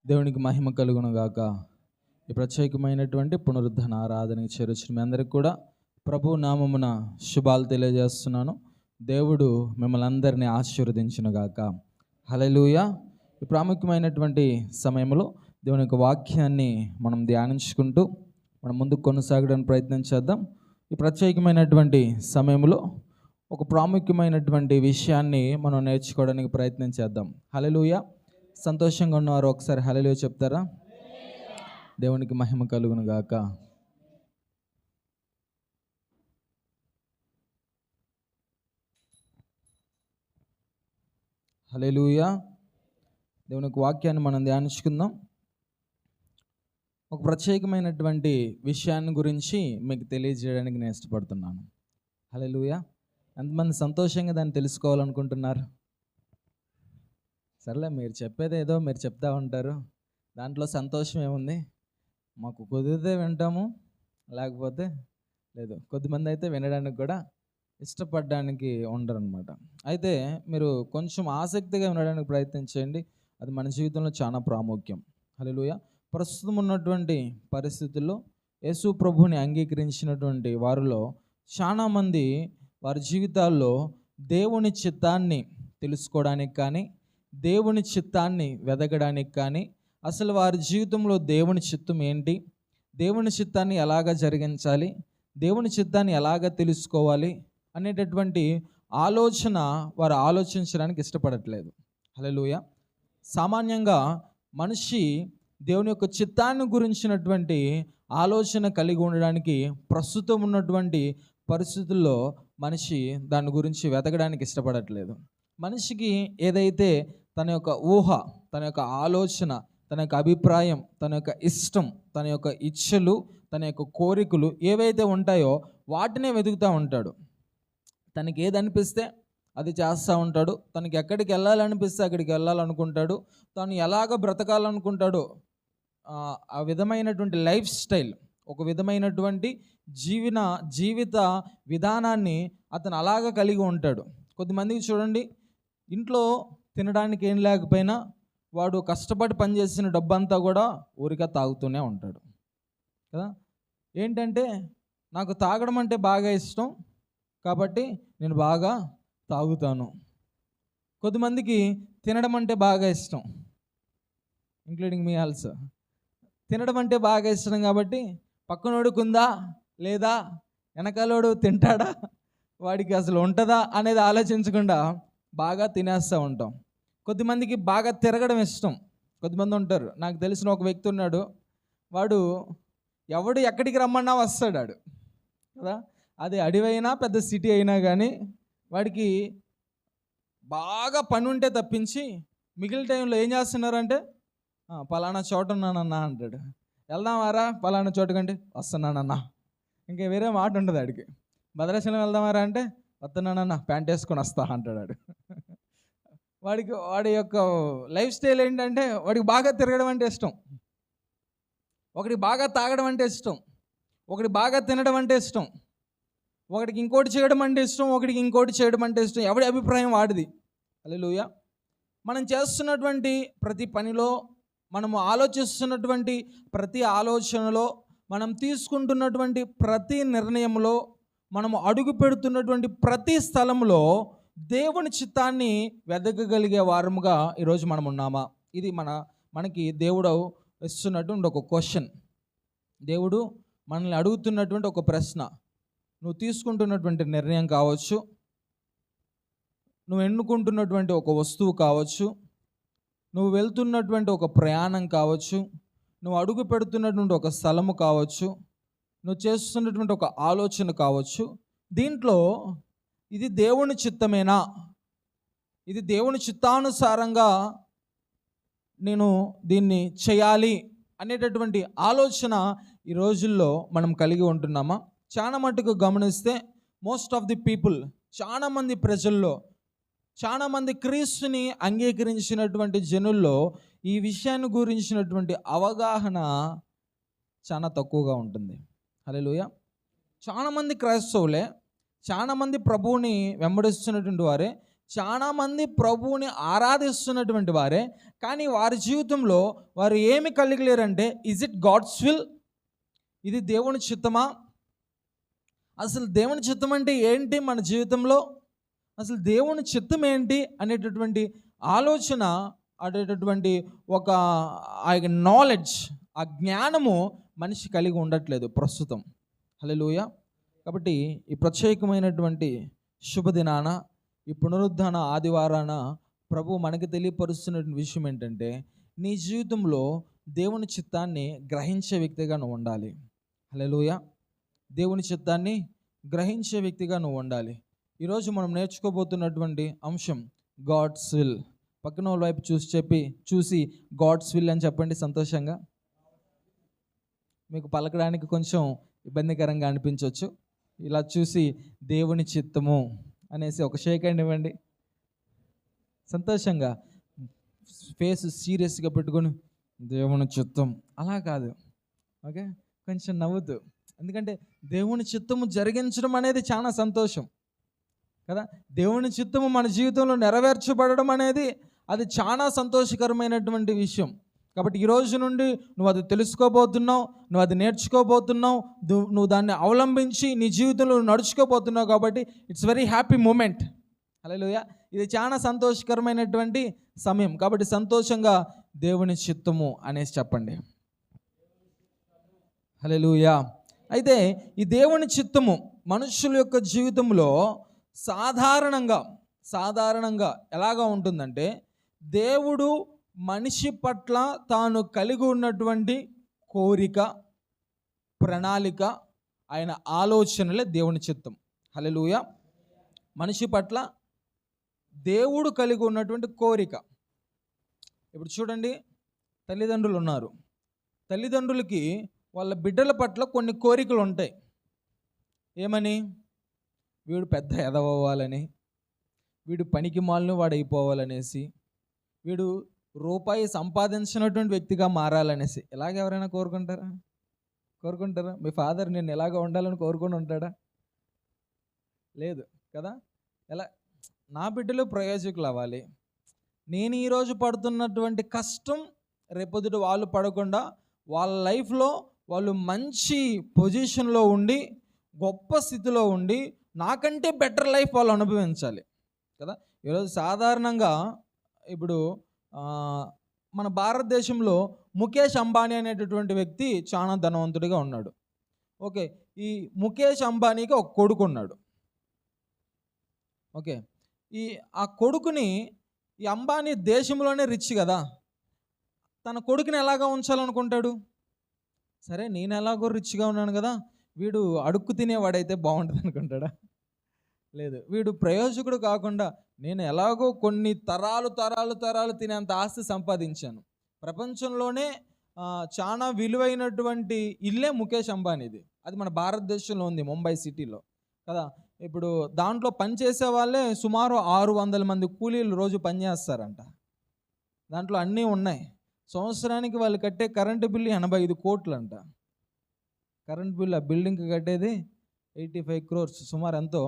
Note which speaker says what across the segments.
Speaker 1: దేవునికి మహిమ కలుగును గాక. ఈ ప్రత్యేకమైనటువంటి పునరుద్ధరణ ఆరాధనకి చేరొచ్చిన మీ అందరికి కూడా ప్రభు నామమున శుభాలు తెలియజేస్తున్నాను. దేవుడు మిమ్మల్ని అందరినీ ఆశీర్వదించును గాక. హల్లెలూయా. ఈ ప్రాముఖ్యమైనటువంటి సమయంలో దేవుని యొక్క వాక్యాన్ని మనం ధ్యానించుకుంటూ మనం ముందుకు కొనసాగడానికి ప్రయత్నం చేద్దాం. ఈ ప్రత్యేకమైనటువంటి సమయంలో ఒక ప్రాముఖ్యమైనటువంటి విషయాన్ని మనం నేర్చుకోవడానికి ప్రయత్నం చేద్దాం. హల్లెలూయా. సంతోషంగా ఉన్నవారు ఒకసారి హల్లెలూయా చెప్తారా? దేవునికి మహిమ కలుగును గాక. హల్లెలూయా. దేవుని యొక్క వాక్యాన్ని మనం ధ్యానించుకుందాం. ఒక ప్రత్యేకమైనటువంటి విషయాన్ని గురించి మీకు తెలియజేయడానికి నేను ఇష్టపడుతున్నాను. హల్లెలూయా. ఎంతమంది సంతోషంగా దాన్ని తెలుసుకోవాలనుకుంటున్నారు? సర్లే, మీరు చెప్పేది ఏదో మీరు చెప్తా ఉంటారు, దాంట్లో సంతోషం ఏముంది? మాకు కుదిరితే వింటాము, లేకపోతే లేదు. కొద్దిమంది అయితే వినడానికి కూడా ఇష్టపడడానికి ఉండరు అనమాట. అయితే మీరు కొంచెం ఆసక్తిగా వినడానికి ప్రయత్నించండి, అది మన జీవితంలో చాలా ప్రాముఖ్యం. హల్లెలూయా. ప్రస్తుతం ఉన్నటువంటి పరిస్థితుల్లో యేసు ప్రభువుని అంగీకరించినటువంటి వారిలో చాలామంది వారి జీవితాల్లో దేవుని చిత్తాన్ని తెలుసుకోవడానికి కానీ, దేవుని చిత్తాన్ని వెదకడానికి కానీ, అసలు వారి జీవితంలో దేవుని చిత్తం ఏంటి, దేవుని చిత్తాన్ని ఎలాగ జరిగించాలి, దేవుని చిత్తాన్ని ఎలాగ తెలుసుకోవాలి అనేటటువంటి ఆలోచన వారు ఆలోచించడానికి ఇష్టపడట్లేదు. హల్లెలూయా. సామాన్యంగా మనిషి దేవుని యొక్క చిత్తాన్ని గురించినటువంటి ఆలోచన కలిగి ఉండడానికి ప్రస్తుతం ఉన్నటువంటి పరిస్థితుల్లో మనిషి దాని గురించి వెతకడానికి ఇష్టపడట్లేదు. మనిషికి ఏదైతే తన యొక్క ఊహ, తన యొక్క ఆలోచన, తన యొక్క అభిప్రాయం, తన యొక్క ఇష్టం, తన యొక్క ఇచ్ఛలు, తన యొక్క కోరికలు ఏవైతే ఉంటాయో వాటినే వెతుకుతూ ఉంటాడు. తనకి ఏది అనిపిస్తే అది చేస్తూ ఉంటాడు. తనకి ఎక్కడికి వెళ్ళాలనిపిస్తే అక్కడికి వెళ్ళాలనుకుంటాడు. తను ఎలాగ బ్రతకాలనుకుంటాడో ఆ విధమైనటువంటి లైఫ్ స్టైల్, ఒక విధమైనటువంటి జీవిత విధానాన్ని అతను అలాగ కలిగి ఉంటాడు. కొద్దిమందికి చూడండి, ఇంట్లో తినడానికి ఏం లేకపోయినా వాడు కష్టపడి పనిచేసిన డబ్బంతా కూడా ఊరికే తాగుతూనే ఉంటాడు కదా. ఏంటంటే, నాకు తాగడం అంటే బాగా ఇష్టం కాబట్టి నేను బాగా తాగుతాను. కొద్దిమందికి తినడం అంటే బాగా ఇష్టం, ఇంక్లూడింగ్ మీ ఆల్సో. తినడం అంటే బాగా ఇష్టం కాబట్టి పక్కనోడుకుందా లేదా, వెనకాలోడు తింటాడా, వాడికి అసలు ఉంటుందా అనేది ఆలోచించకుండా బాగా తినేస్తూ ఉంటాం. కొద్దిమందికి బాగా తిరగడం ఇష్టం. కొద్దిమంది ఉంటారు, నాకు తెలిసిన ఒక వ్యక్తి ఉన్నాడు, వాడు ఎవడు ఎక్కడికి రమ్మన్నా వస్తాడు కదా. అది అడవైనా పెద్ద సిటీ అయినా కానీ వాడికి బాగా పని ఉంటే తప్పించి మిగిలిన టైంలో ఏం చేస్తున్నారంటే, పలానా చోట ఉన్నానన్నా అంటాడు. వెళ్దామారా పలానా చోటుకంటే వస్తున్నానన్నా. ఇంకా వేరే మాట ఉండదు ఆడికి. భద్రాచలం వెళ్దామారా అంటే వస్తున్నానన్నా, ప్యాంట్ వేసుకొని వస్తా అంటాడు. వాడి యొక్క లైఫ్ స్టైల్ ఏంటంటే, వాడికి బాగా తిరగడం అంటే ఇష్టం, ఒకడికి బాగా తాగడం అంటే ఇష్టం, ఒకడికి బాగా తినడం అంటే ఇష్టం, ఒకడికి ఇంకోటి చేయడం అంటే ఇష్టం, ఒకడికి ఇంకోటి చేయడం అంటే ఇష్టం. ఎవడి అభిప్రాయం వాడిది. హల్లెలూయా. మనం చేస్తున్నటువంటి ప్రతి పనిలో, మనము ఆలోచిస్తున్నటువంటి ప్రతి ఆలోచనలో, మనం తీసుకుంటున్నటువంటి ప్రతి నిర్ణయంలో, మనము అడుగు పెడుతున్నటువంటి ప్రతి స్థలంలో దేవుని చిత్తాన్ని వెదకగలిగే వారముగా ఈరోజు మనం ఉన్నామా? ఇది మనకి దేవుడు ఇస్తున్నటువంటి ఒక క్వశ్చన్. దేవుడు మనల్ని అడుగుతున్నటువంటి ఒక ప్రశ్న. నువ్వు తీసుకుంటున్నటువంటి నిర్ణయం కావచ్చు, నువ్వు ఎన్నుకుంటున్నటువంటి ఒక వస్తువు కావచ్చు, నువ్వు వెళ్తున్నటువంటి ఒక ప్రయాణం కావచ్చు, నువ్వు అడుగు పెడుతున్నటువంటి ఒక స్థలము కావచ్చు, నువ్వు చేస్తున్నటువంటి ఒక ఆలోచన కావచ్చు, దీంట్లో ఇది దేవుని చిత్తమేనా, ఇది దేవుని చిత్తానుసారంగా నేను దీన్ని చేయాలి అనేటటువంటి ఆలోచన ఈ రోజుల్లో మనం కలిగి ఉంటున్నామా? చాలా మటుకు గమనిస్తే మోస్ట్ ఆఫ్ ది పీపుల్, చాలామంది ప్రజల్లో, చాలామంది క్రీస్తుని అంగీకరించినటువంటి జనుల్లో ఈ విషయాన్ని గురించినటువంటి అవగాహన చాలా తక్కువగా ఉంటుంది. హల్లెలూయా. చాలామంది క్రైస్తవులే, చాలామంది ప్రభువుని వెంబడిస్తున్నటువంటి వారే, చాలామంది ప్రభువుని ఆరాధిస్తున్నటువంటి వారే, కానీ వారి జీవితంలో వారు ఏమి కలిగి లేరంటే, ఇజ్ ఇట్ గాడ్స్ విల్? ఇది దేవుని చిత్తమా? అసలు దేవుని చిత్తం అంటే ఏంటి మన జీవితంలో? అసలు దేవుని చిత్తం ఏంటి అనేటటువంటి ఆలోచన, అనేటటువంటి ఒక నాలెడ్జ్, ఆ జ్ఞానము మనిషి కలిగి ఉండట్లేదు ప్రస్తుతం. హల్లెలూయా. కాబట్టి ఈ ప్రత్యేకమైనటువంటి శుభదినాన, ఈ పునరుద్ధాన ఆదివారాన ప్రభు మనకి తెలియపరుస్తున్న విషయం ఏంటంటే, నీ జీవితంలో దేవుని చిత్తాన్ని గ్రహించే వ్యక్తిగా నువ్వు ఉండాలి. హల్లెలూయా. దేవుని చిత్తాన్ని గ్రహించే వ్యక్తిగా నువ్వు ఉండాలి. ఈరోజు మనం నేర్చుకోబోతున్నటువంటి అంశం గాడ్స్ విల్. పక్కన వాళ్ళ వైపు చూసి గాడ్స్ విల్ అని చెప్పండి సంతోషంగా. మీకు పలకడానికి కొంచెం ఇబ్బందికరంగా అనిపించవచ్చు. ఇలా చూసి దేవుని చిత్తము అనేసి ఒక షేక్ హ్యాండ్ ఇవ్వండి సంతోషంగా. ఫేస్ సీరియస్గా పెట్టుకొని దేవుని చిత్తం అలా కాదు, ఓకే, కొంచెం నవ్వుతూ. ఎందుకంటే దేవుని చిత్తము జరిగించడం అనేది చాలా సంతోషం కదా. దేవుని చిత్తము మన జీవితంలో నెరవేర్చబడడం అనేది అది చాలా సంతోషకరమైనటువంటి విషయం. కాబట్టి ఈ రోజు నుండి నువ్వు అది తెలుసుకోబోతున్నావు, నువ్వు అది నేర్చుకోబోతున్నావు, నువ్వు దాన్ని అవలంబించి నీ జీవితంలో నడుచుకోబోతున్నావు. కాబట్టి ఇట్స్ వెరీ హ్యాపీ మూమెంట్. హల్లెలూయా. ఇది చాలా సంతోషకరమైనటువంటి సమయం. కాబట్టి సంతోషంగా దేవుని చిత్తము అనేసి చెప్పండి. హల్లెలూయా. అయితే ఈ దేవుని చిత్తము మనుషుల యొక్క జీవితంలో సాధారణంగా ఎలాగా ఉంటుందంటే, దేవుడు మనిషి పట్ల తాను కలిగి ఉన్నటువంటి కోరిక, ప్రణాళిక, ఆయన ఆలోచనలే దేవుని చిత్తం. హల్లెలూయా. మనిషి పట్ల దేవుడు కలిగి ఉన్నటువంటి కోరిక. ఇప్పుడు చూడండి, తల్లిదండ్రులు ఉన్నారు. తల్లిదండ్రులకి వాళ్ళ బిడ్డల పట్ల కొన్ని కోరికలు ఉంటాయి. ఏమని? వీడు పెద్ద ఎదవ్వాలని, వీడు పనికి మాలిన వాడు అయిపోవాలనేసి, వీడు రూపాయి సంపాదించినటువంటి వ్యక్తిగా మారాలనేసి. ఇలాగ ఎవరైనా కోరుకుంటారా? మీ ఫాదర్ నేను ఎలాగ ఉండాలని కోరుకొని ఉంటాడా? లేదు కదా. ఎలా నా బిడ్డలు ప్రయోజకులు అవ్వాలి, నేను ఈరోజు పడుతున్నటువంటి కష్టం రేపొద్దుట వాళ్ళు పడకుండా వాళ్ళ లైఫ్లో వాళ్ళు మంచి పొజిషన్లో ఉండి, గొప్ప స్థితిలో ఉండి, నాకంటే బెటర్ లైఫ్ వాళ్ళు అనుభవించాలి కదా. ఈరోజు సాధారణంగా ఇప్పుడు మన భారతదేశంలో ముఖేష్ అంబానీ అనేటటువంటి వ్యక్తి చాలా ధనవంతుడిగా ఉన్నాడు. ఓకే, ఈ ముఖేష్ అంబానీకి ఒక కొడుకు ఉన్నాడు. ఓకే, ఆ కొడుకుని, ఈ అంబానీ దేశంలోనే రిచ్ కదా, తన కొడుకుని ఎలాగా ఉంచాలనుకుంటాడు? సరే, నేను ఎలాగో రిచ్గా ఉన్నాను కదా, వీడు అడుక్కు తినేవాడైతే బాగుంటుంది అనుకుంటాడా? లేదు, వీడు ప్రయోజకుడు కాకుండా నేను ఎలాగో కొన్ని తరాలు తినేంత ఆస్తి సంపాదించాను. ప్రపంచంలోనే చాలా విలువైనటువంటి ఇల్లే ముఖేష్ అంబానీది. అది మన భారతదేశంలో ఉంది, ముంబై సిటీలో కదా. ఇప్పుడు దాంట్లో పనిచేసే వాళ్ళే సుమారు 600 మంది కూలీలు రోజు పనిచేస్తారంట. దాంట్లో అన్నీ ఉన్నాయి. సంవత్సరానికి వాళ్ళు కట్టే కరెంటు బిల్లు 85 కోట్లు అంట. కరెంట్ బిల్లు, ఆ బిల్డింగ్కి కట్టేది 85 crores, సుమారు ఎంతో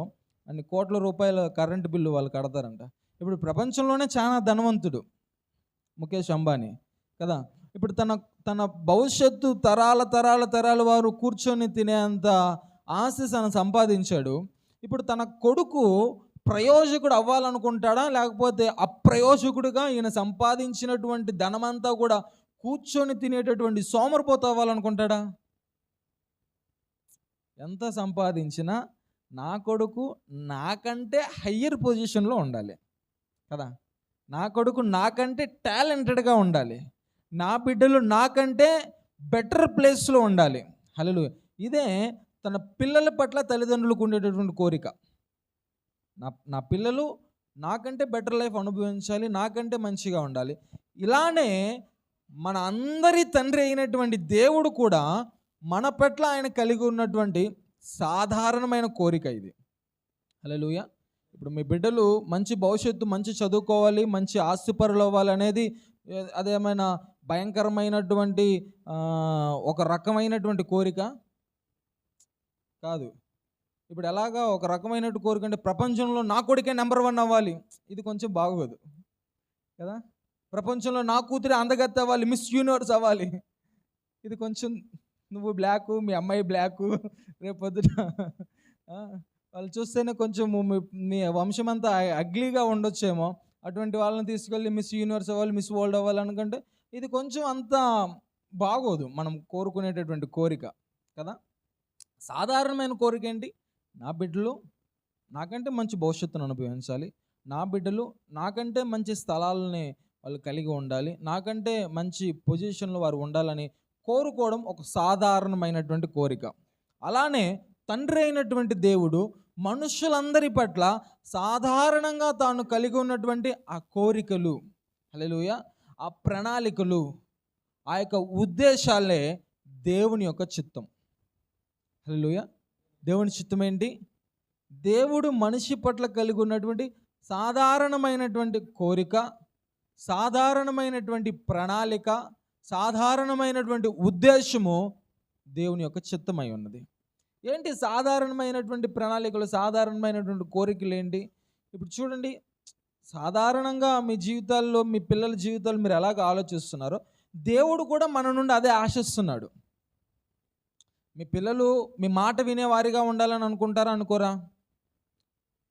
Speaker 1: అన్ని కోట్ల రూపాయల కరెంటు బిల్లు వాళ్ళు కడతారంట. ఇప్పుడు ప్రపంచంలోనే చాలా ధనవంతుడు ముఖేష్ అంబానీ కదా. ఇప్పుడు తన భవిష్యత్తు తరాల వారు కూర్చొని తినేంత ఆస్తి సంపాదించాడు. ఇప్పుడు తన కొడుకు ప్రయోజకుడు అవ్వాలనుకుంటాడా, లేకపోతే అప్రయోజకుడుగా ఈయన సంపాదించినటువంటి ధనమంతా కూడా కూర్చొని తినేటటువంటి సోమరిపోతు అవ్వాలనుకుంటాడా? ఎంత సంపాదించినా నా కొడుకు నాకంటే హయ్యర్ పొజిషన్లో ఉండాలి కదా. నా కొడుకు నాకంటే టాలెంటెడ్గా ఉండాలి, నా బిడ్డలు నాకంటే బెటర్ ప్లేస్లో ఉండాలి. హల్లెలూయా. ఇదే తన పిల్లల పట్ల తల్లిదండ్రులకు ఉండేటటువంటి కోరిక. నా పిల్లలు నాకంటే బెటర్ లైఫ్ అనుభవించాలి, నాకంటే మంచిగా ఉండాలి. ఇలానే మన అందరి తండ్రి అయినటువంటి దేవుడు కూడా మన పట్ల ఆయన కలిగి ఉన్నటువంటి సాధారణమైన కోరిక ఇది. హల్లెలూయా. ఇప్పుడు మీ బిడ్డలు మంచి భవిష్యత్తు, మంచి చదువుకోవాలి, మంచి ఆస్తిపరులు అవ్వాలి అనేది అదేమైనా భయంకరమైనటువంటి ఒక రకమైనటువంటి కోరిక కాదు. ఇప్పుడు ఎలాగా ఒక రకమైనట్టు కోరిక అంటే ప్రపంచంలో నా కొడుకే నెంబర్ 1 అవ్వాలి, ఇది కొంచెం బాగోదు కదా. ప్రపంచంలో నా కూతురే అందగత్తె అవ్వాలి, మిస్ యూనివర్స్ అవ్వాలి, ఇది కొంచెం నువ్వు బ్లాకు, మీ అమ్మాయి బ్లాకు, రేపొద్దున వాళ్ళు చూస్తేనే కొంచెం మీ వంశం అంతా అగ్లీగా ఉండొచ్చేమో, అటువంటి వాళ్ళని తీసుకెళ్ళి మిస్ యూనివర్స్ అవ్వాలి, మిస్ వరల్డ్ అవ్వాలి అనుకుంటే ఇది కొంచెం అంత బాగోదు మనం కోరుకునేటటువంటి కోరిక కదా. సాధారణమైన కోరిక ఏంటి? నా బిడ్డలు నాకంటే మంచి భవిష్యత్తును అనుభవించాలి, నా బిడ్డలు నాకంటే మంచి స్థలాలని వాళ్ళు కలిగి ఉండాలి, నాకంటే మంచి పొజిషన్లో వారు ఉండాలని కోరుకోవడం ఒక సాధారణమైనటువంటి కోరిక. అలానే తండ్రి అయినటువంటి దేవుడు మనుషులందరి పట్ల సాధారణంగా తాను కలిగి ఉన్నటువంటి ఆ కోరికలు, హల్లెలూయా, ఆ ప్రణాళికలు, ఆ యొక్క ఉద్దేశాలే దేవుని యొక్క చిత్తం. హల్లెలూయా. దేవుని చిత్తం ఏంటి? దేవుడు మనిషి పట్ల కలిగి ఉన్నటువంటి సాధారణమైనటువంటి కోరిక, సాధారణమైనటువంటి ప్రణాళిక, సాధారణమైనటువంటి ఉద్దేశము దేవుని యొక్క చిత్తమై ఉన్నది. ఏంటి సాధారణమైనటువంటి ప్రణాళికలు, సాధారణమైనటువంటి కోరికలు ఏంటి? ఇప్పుడు చూడండి, సాధారణంగా మీ జీవితాల్లో, మీ పిల్లల జీవితాలు మీరు ఎలాగ ఆలోచిస్తున్నారో దేవుడు కూడా మన నుండి అదే ఆశిస్తున్నాడు. మీ పిల్లలు మీ మాట వినేవారిగా ఉండాలని అనుకుంటారా, అనుకోరా?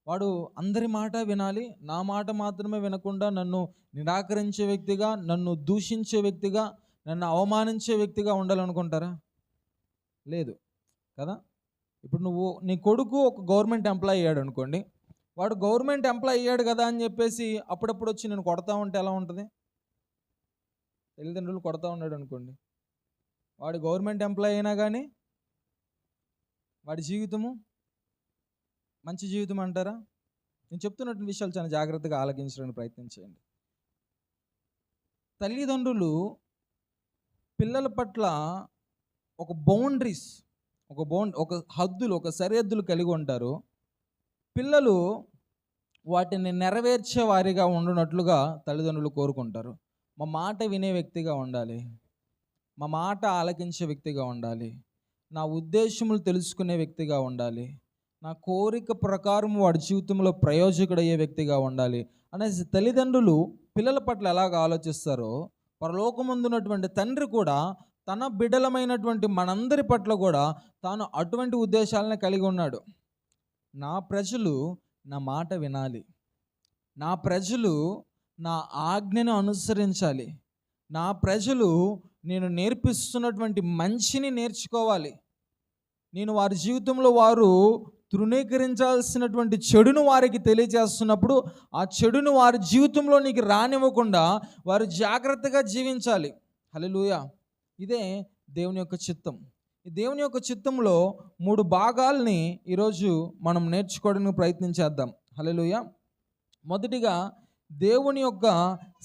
Speaker 1: వాడు అందరి మాట వినాలి, నా మాట మాత్రమే వినకుండా నన్ను నిరాకరించే వ్యక్తిగా, నన్ను దూషించే వ్యక్తిగా, నన్ను అవమానించే వ్యక్తిగా ఉండాలనుకుంటారా? లేదు కదా. ఇప్పుడు నీ కొడుకు ఒక గవర్నమెంట్ ఎంప్లాయీ అయ్యాడు అనుకోండి, వాడు గవర్నమెంట్ ఎంప్లాయీ అయ్యాడు కదా అని చెప్పేసి అప్పుడప్పుడు వచ్చి నేను కొడతా ఉంటే ఎలా ఉంటుంది? తల్లిదండ్రులు కొడతా ఉన్నాడు అనుకోండి, వాడు గవర్నమెంట్ ఎంప్లాయీ అయినా కానీ వాడి జీవితము మంచి జీవితం అంటారా? నేను చెప్తున్నటువంటి విషయాలు చాలా జాగ్రత్తగా ఆలకించడానికి ప్రయత్నం చేయండి. తల్లిదండ్రులు పిల్లల పట్ల ఒక బౌండరీస్, ఒక హద్దులు, ఒక సరిహద్దులు కలిగి ఉంటారు. పిల్లలు వాటిని నెరవేర్చే వారిగా ఉండునట్లుగా తల్లిదండ్రులు కోరుకుంటారు. మా మాట వినే వ్యక్తిగా ఉండాలి, మా మాట ఆలకించే వ్యక్తిగా ఉండాలి, నా ఉద్దేశములు తెలుసుకునే వ్యక్తిగా ఉండాలి, నా కోరిక ప్రకారం వాడి జీవితంలో ప్రయోజకుడయ్యే వ్యక్తిగా ఉండాలి అనేసి తల్లిదండ్రులు పిల్లల పట్ల ఎలాగ ఆలోచిస్తారో పరలోకమందున్నటువంటి తండ్రి కూడా తన బిడ్డలమైనటువంటి మనందరి పట్ల కూడా తాను అటువంటి ఉద్దేశాలను కలిగి ఉన్నాడు. నా ప్రజలు నా మాట వినాలి, నా ప్రజలు నా ఆజ్ఞను అనుసరించాలి, నా ప్రజలు నేను నేర్పిస్తున్నటువంటి మంచిని నేర్చుకోవాలి, నేను వారి జీవితంలో వారు తృణీకరించాల్సినటువంటి చెడును వారికి తెలియజేస్తున్నప్పుడు ఆ చెడును వారి జీవితంలోనికి రానివ్వకుండా వారు జాగ్రత్తగా జీవించాలి. హల్లెలూయా. ఇదే దేవుని యొక్క చిత్తం. ఈ దేవుని యొక్క చిత్తంలో 3 భాగాల్ని ఈరోజు మనం నేర్చుకోవడానికి ప్రయత్నం చేద్దాం. హల్లెలూయా. మొదటిగా దేవుని యొక్క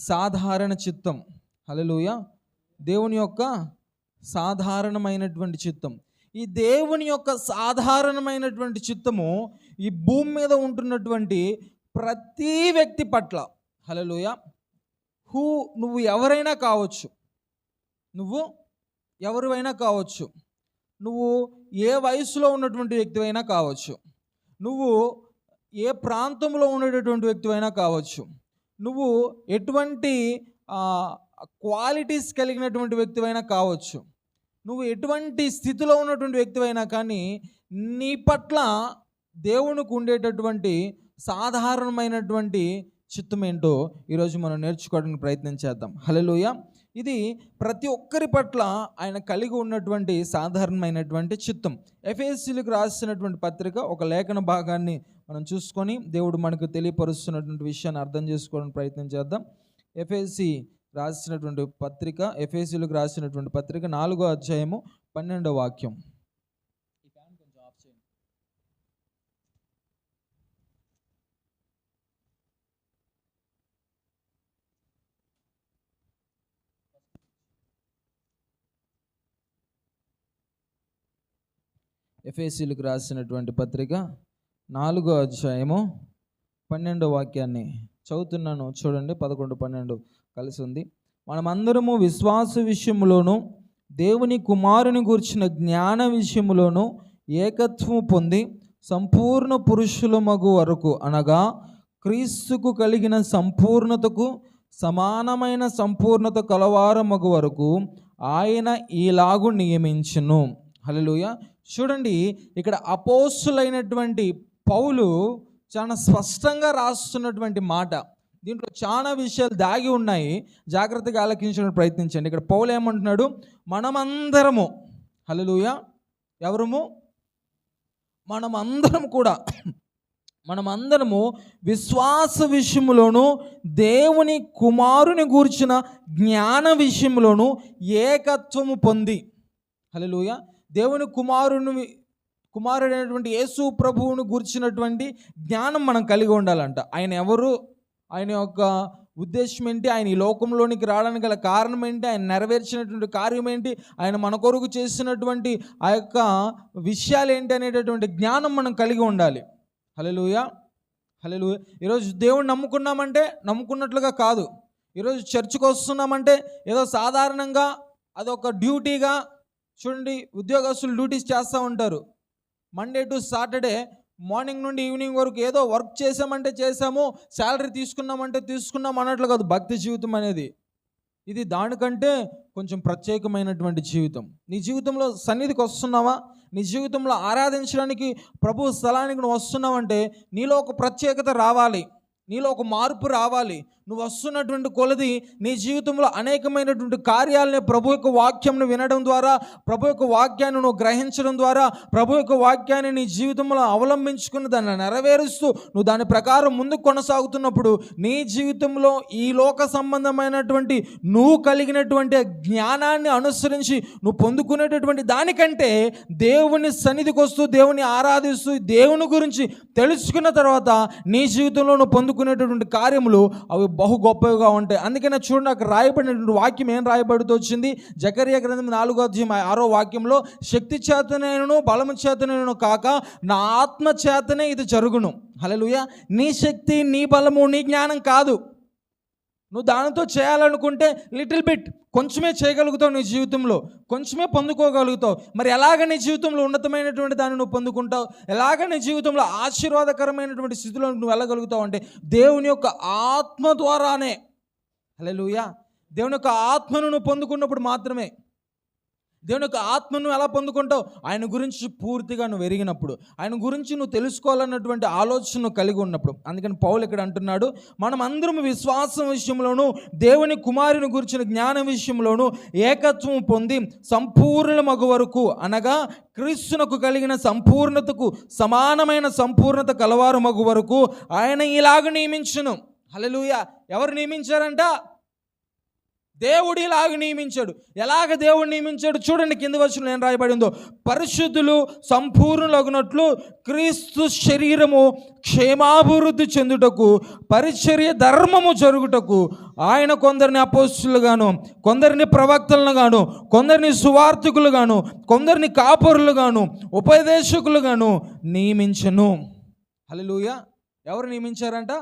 Speaker 1: సాధారణ చిత్తం. హల్లెలూయా. దేవుని యొక్క సాధారణమైనటువంటి చిత్తం. ఈ దేవుని యొక్క సాధారణమైనటువంటి చిత్తము ఈ భూమి మీద ఉంటున్నటువంటి ప్రతి వ్యక్తి పట్ల, హల్లెలూయా, నువ్వు ఎవరైనా కావచ్చు, నువ్వు ఎవరివైనా కావచ్చు, నువ్వు ఏ వయసులో ఉన్నటువంటి వ్యక్తివైనా కావచ్చు, నువ్వు ఏ ప్రాంతంలో ఉండేటటువంటి వ్యక్తివైనా కావచ్చు, నువ్వు ఎటువంటి క్వాలిటీస్ కలిగినటువంటి వ్యక్తివైనా కావచ్చు, నువ్వు ఎటువంటి స్థితిలో ఉన్నటువంటి వ్యక్తివైనా కానీ నీ పట్ల దేవునికి ఉండేటటువంటి సాధారణమైనటువంటి చిత్తం ఏంటో ఈరోజు మనం నేర్చుకోవడానికి ప్రయత్నం చేద్దాం. హల్లెలూయా. ఇది ప్రతి ఒక్కరి పట్ల ఆయన కలిగి ఉన్నటువంటి సాధారణమైనటువంటి చిత్తం. ఎఫెసీయులకు రాసినటువంటి పత్రిక ఒక లేఖన భాగాన్ని మనం చూసుకొని దేవుడు మనకు తెలియపరుస్తున్నటువంటి విషయాన్ని అర్థం చేసుకోవడానికి ప్రయత్నం చేద్దాం. ఎఫెసీయులకు రాసినటువంటి పత్రిక 4వ అధ్యాయము 12వ వాక్యం. ఎఫెసీయులకు రాసినటువంటి పత్రిక 4వ అధ్యాయము 12వ వాక్యాన్ని చదువుతున్నాను, చూడండి. 11, 12 కలిసి ఉంది. మనమందరము విశ్వాస విషయంలోను దేవుని కుమారుని గూర్చిన జ్ఞాన విషయంలోను ఏకత్వము పొంది సంపూర్ణ పురుషుల మగు వరకు, అనగా క్రీస్తుకు కలిగిన సంపూర్ణతకు సమానమైన సంపూర్ణత కలవారు మగు వరకు ఆయన ఈలాగు నియమించును. హల్లెలూయా. చూడండి, ఇక్కడ అపోస్తులైనటువంటి పౌలు చాలా స్పష్టంగా రాస్తున్నటువంటి మాట. దీంట్లో చాలా విషయాలు దాగి ఉన్నాయి, జాగ్రత్తగా ఆలకించడానికి ప్రయత్నించండి. ఇక్కడ పౌలు ఏమంటున్నాడు? మనమందరము, హల్లెలూయా, ఎవరము? మనమందరము విశ్వాస విషయంలోను దేవుని కుమారుని గూర్చిన జ్ఞాన విషయంలోను ఏకత్వము పొంది, హల్లెలూయా, దేవుని కుమారుడైనటువంటి యేసు ప్రభువును గూర్చినటువంటి జ్ఞానం మనం కలిగి ఉండాలంట. ఆయన ఎవరు, ఆయన యొక్క ఉద్దేశం ఏంటి, ఆయన ఈ లోకంలోనికి రావడానికి గల కారణం ఏంటి, ఆయన నెరవేర్చినటువంటి కార్యం ఏంటి, ఆయన మన కొరకు చేసినటువంటి ఆ యొక్క విషయాలు ఏంటి అనేటటువంటి జ్ఞానం మనం కలిగి ఉండాలి. హల్లెలూయా, హల్లెలూయా. ఈరోజు దేవుణ్ణి నమ్ముకున్నామంటే నమ్ముకున్నట్లుగా కాదు. ఈరోజు చర్చికి వస్తున్నామంటే ఏదో సాధారణంగా అదొక డ్యూటీగా. చూడండి, ఉద్యోగస్తులు డ్యూటీస్ చేస్తూ ఉంటారు. మండే టు సాటర్డే మార్నింగ్ నుండి ఈవినింగ్ వరకు ఏదో వర్క్ చేసామంటే చేసాము, శాలరీ తీసుకున్నామంటే తీసుకున్నాం అన్నట్లు కాదు భక్తి జీవితం అనేది. ఇది దానికంటే కొంచెం ప్రత్యేకమైనటువంటి జీవితం. నీ జీవితంలో సన్నిధికి వస్తున్నావా, నీ జీవితంలో ఆరాధించడానికి ప్రభు స్థలానికి నువ్వు వస్తున్నావంటే నీలో ఒక ప్రత్యేకత రావాలి, నీలో ఒక మార్పు రావాలి. నువ్వు వస్తున్నటువంటి కొలది నీ జీవితంలో అనేకమైనటువంటి కార్యాలని ప్రభు యొక్క వాక్యంను వినడం ద్వారా, ప్రభు యొక్క వాక్యాన్ని నువ్వు గ్రహించడం ద్వారా, ప్రభు యొక్క వాక్యాన్ని నీ జీవితంలో అవలంబించుకుని దాన్ని నెరవేరుస్తూ నువ్వు దాని ప్రకారం ముందుకు కొనసాగుతున్నప్పుడు నీ జీవితంలో ఈ లోక సంబంధమైనటువంటి నువ్వు కలిగినటువంటి జ్ఞానాన్ని అనుసరించి నువ్వు పొందుకునేటటువంటి దానికంటే దేవుని సన్నిధికి వస్తూ దేవుని ఆరాధిస్తూ దేవుని గురించి తెలుసుకున్న తర్వాత నీ జీవితంలో నువ్వు పొందుకునేటటువంటి కార్యములు అవి బహు గొప్పగా ఉంటాయి. అందుకనే చూడండి, నాకు రాయబడినటువంటి వాక్యం ఏం రాయబడుతూ వచ్చింది? జకర్యా గ్రంథం 4వ అధ్యాయం 6వ వాక్యంలో, శక్తి చేతనేను బలము చేతనేను కాక నా ఆత్మ చేతనే ఇది జరుగును. హల్లెలూయా. నీ శక్తి, నీ బలము, నీ జ్ఞానం కాదు. నువ్వు దానితో చేయాలనుకుంటే లిటిల్ బిట్ కొంచెమే చేయగలుగుతావు, నీ జీవితంలో కొంచెమే పొందుకోగలుగుతావు. మరి ఎలాగ నీ జీవితంలో ఉన్నతమైనటువంటి దాన్ని నువ్వు పొందుకుంటావు? ఎలాగ నీ జీవితంలో ఆశీర్వాదకరమైనటువంటి స్థితిలో నువ్వు వెళ్ళగలుగుతావు అంటే దేవుని యొక్క ఆత్మ ద్వారానే. హల్లెలూయా. దేవుని యొక్క ఆత్మను నువ్వు పొందుకున్నప్పుడు మాత్రమే. దేవుని యొక్క ఆత్మను ఎలా పొందుకుంటావు? ఆయన గురించి పూర్తిగా నువ్వు ఎరిగినప్పుడు, ఆయన గురించి నువ్వు తెలుసుకోవాలన్నటువంటి ఆలోచన కలిగి ఉన్నప్పుడు. అందుకని పౌలు ఇక్కడ అంటున్నాడు, మనం అందరం విశ్వాసం విషయంలోను దేవుని కుమారుని గురించిన జ్ఞానం విషయంలోను ఏకత్వం పొంది సంపూర్ణ మగు వరకు, అనగా క్రీస్తునకు కలిగిన సంపూర్ణతకు సమానమైన సంపూర్ణత కలవారు మగు వరకు ఆయన ఇలాగ నియమించును. హల్లెలూయా. ఎవరు నియమించారంట? దేవుడు ఇలాగ నియమించాడు. ఎలాగ దేవుడు నియమించాడు చూడండి, కింద వచనంలో ఏం రాయబడిందో, పరిశుద్ధులు సంపూర్ణులగునట్లు క్రీస్తు శరీరము క్షేమాభివృద్ధి చెందుటకు పరిచర్య ధర్మము జరుగుటకు ఆయన కొందరిని అపోస్తులుగాను, కొందరిని ప్రవక్తలుగాను, కొందరిని సువార్తికులుగాను, కొందరిని కాపరులుగాను, ఉపదేశకులుగాను నియమించను. హల్లెలూయా. ఎవరు నియమించారంట?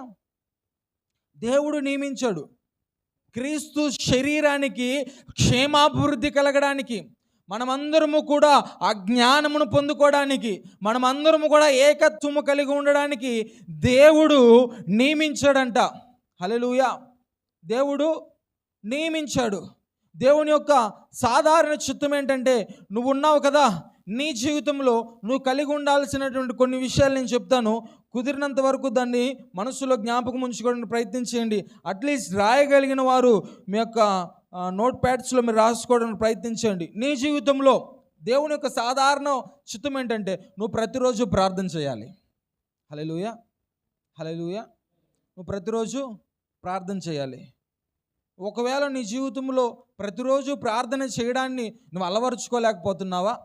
Speaker 1: దేవుడు నియమించాడు. క్రీస్తు శరీరానికి క్షేమాభివృద్ధి కలగడానికి, మనమందరము కూడా ఆ జ్ఞానమును పొందుకోవడానికి, మనమందరము కూడా ఏకత్వము కలిగి ఉండడానికి దేవుడు నియమించాడంట. హల్లెలూయా. దేవుడు నియమించాడు. దేవుని యొక్క సాధారణ చిత్తం ఏంటంటే, నువ్వు ఉన్నావు కదా, నీ జీవితంలో నువ్వు కలిగి ఉండాల్సినటువంటి కొన్ని విషయాలు నేను చెప్తాను. కుదిరినంత వరకు దాన్ని మనసులో జ్ఞాపకం ఉంచుకోవడానికి ప్రయత్నించేయండి. అట్లీస్ట్ రాయగలిగిన వారు మీ యొక్క నోట్ ప్యాడ్స్లో మీరు రాసుకోవడానికి ప్రయత్నించండి. నీ జీవితంలో దేవుని యొక్క సాధారణ చిత్తం ఏంటంటే, నువ్వు ప్రతిరోజు ప్రార్థన చేయాలి. హల్లెలూయా, హల్లెలూయా. నువ్వు ప్రతిరోజు ప్రార్థన చేయాలి. ఒకవేళ నీ జీవితంలో ప్రతిరోజు ప్రార్థన చేయడాన్ని నువ్వు అలవరుచుకోలేకపోతున్నావా?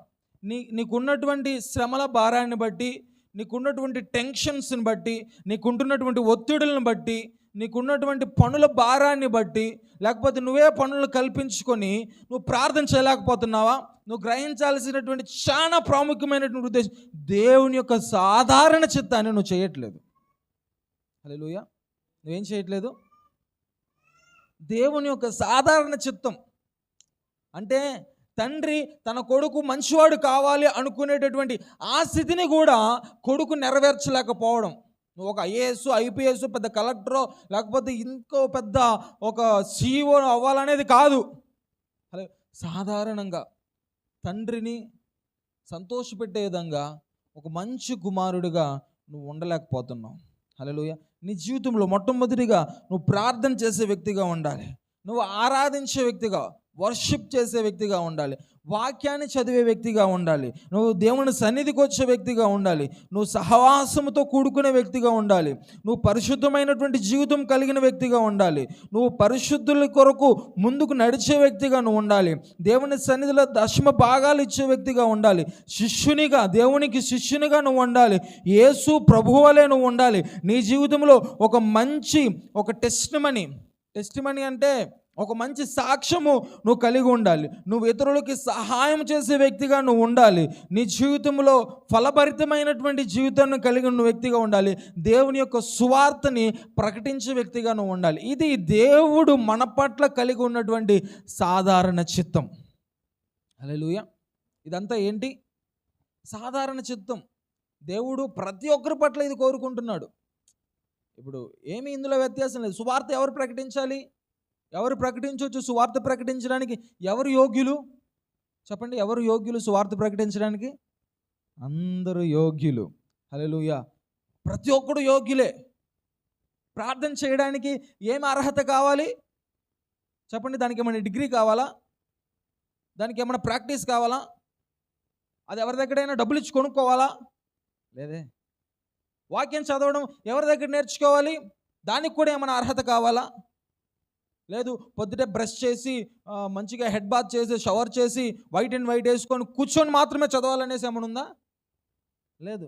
Speaker 1: నీకున్నటువంటి శ్రమల భారాన్ని బట్టి, నీకున్నటువంటి టెన్షన్స్ని బట్టి, నీకుంటున్నటువంటి ఒత్తిడులను బట్టి, నీకున్నటువంటి పనుల భారాన్ని బట్టి, లేకపోతే నువ్వే పనులు కల్పించుకొని నువ్వు ప్రార్థన చేయలేకపోతున్నావా? నువ్వు గ్రహించాల్సినటువంటి చాలా ప్రాముఖ్యమైనటువంటి ఉద్దేశం, దేవుని యొక్క సాధారణ చిత్తాన్ని నువ్వు చేయట్లేదు. హల్లెలూయా. నువ్వేం చేయట్లేదు? దేవుని యొక్క సాధారణ చిత్తం అంటే తండ్రి తన కొడుకు మంచివాడు కావాలి అనుకునేటటువంటి ఆ స్థితిని కూడా కొడుకు నెరవేర్చలేకపోవడం. నువ్వు ఒక ఐఏఎస్, ఐపీఎస్, పెద్ద కలెక్టరో లేకపోతే ఇంకో పెద్ద ఒక CEO అవ్వాలనేది కాదు. అలా సాధారణంగా తండ్రిని సంతోషపెట్టే విధంగా ఒక మంచి కుమారుడిగా నువ్వు ఉండలేకపోతున్నావు. హల్లెలూయా. నీ జీవితంలో మొట్టమొదటిగా నువ్వు ప్రార్థన చేసే వ్యక్తిగా ఉండాలి. నువ్వు ఆరాధించే వ్యక్తిగా, వర్షిప్ చేసే వ్యక్తిగా ఉండాలి. వాక్యాన్ని చదివే వ్యక్తిగా ఉండాలి. నువ్వు దేవుని సన్నిధికి వచ్చే వ్యక్తిగా ఉండాలి. నువ్వు సహవాసముతో కూడుకునే వ్యక్తిగా ఉండాలి. నువ్వు పరిశుద్ధమైనటువంటి జీవితం కలిగిన వ్యక్తిగా ఉండాలి. నువ్వు పరిశుద్ధుల కొరకు ముందుకు నడిచే వ్యక్తిగా నువ్వు ఉండాలి. దేవుని సన్నిధిలో దశమ భాగాలు ఇచ్చే వ్యక్తిగా ఉండాలి. శిష్యునిగా, దేవునికి శిష్యునిగా నువ్వు ఉండాలి. యేసు ప్రభువులే నువ్వు ఉండాలి. నీ జీవితంలో ఒక టెస్టిమనీ అంటే ఒక మంచి సాక్ష్యము నువ్వు కలిగి ఉండాలి. నువ్వు ఇతరులకి సహాయం చేసే వ్యక్తిగా నువ్వు ఉండాలి. నీ జీవితంలో ఫలభరితమైనటువంటి జీవితాన్ని కలిగి ఉన్న వ్యక్తిగా ఉండాలి. దేవుని యొక్క సువార్తని ప్రకటించే వ్యక్తిగా నువ్వు ఉండాలి. ఇది దేవుడు మన పట్ల కలిగి ఉన్నటువంటి సాధారణ చిత్తం. హల్లెలూయా. ఇదంతా ఏంటి? సాధారణ చిత్తం. దేవుడు ప్రతి ఒక్కరి పట్ల ఇది కోరుకుంటున్నాడు. ఇప్పుడు ఏమీ ఇందులో వ్యత్యాసం లేదు. సువార్త ఎవరు ప్రకటించాలి? ఎవరు ప్రకటించవచ్చు? సువార్త ప్రకటించడానికి ఎవరు యోగ్యులు? చెప్పండి, ఎవరు యోగ్యులు సువార్త ప్రకటించడానికి? అందరూ యోగ్యులు. హల్లెలూయా. ప్రతి ఒక్కడు యోగ్యులే. ప్రార్థన చేయడానికి ఏం అర్హత కావాలి చెప్పండి? దానికి ఏమైనా డిగ్రీ కావాలా? దానికి ఏమైనా ప్రాక్టీస్ కావాలా? అది ఎవరి దగ్గరైనా డబ్బులు ఇచ్చి కొనుక్కోవాలా? లేదే. వాక్యం చదవడం ఎవరి దగ్గర నేర్చుకోవాలి? దానికి కూడా ఏమైనా అర్హత కావాలా? లేదు. పొద్దుటే బ్రష్ చేసి మంచిగా హెడ్ బాత్ చేసి షవర్ చేసి వైట్ అండ్ వైట్ వేసుకొని కూర్చొని మాత్రమే చదవాలనేసి ఏమైనా ఉందా? లేదు.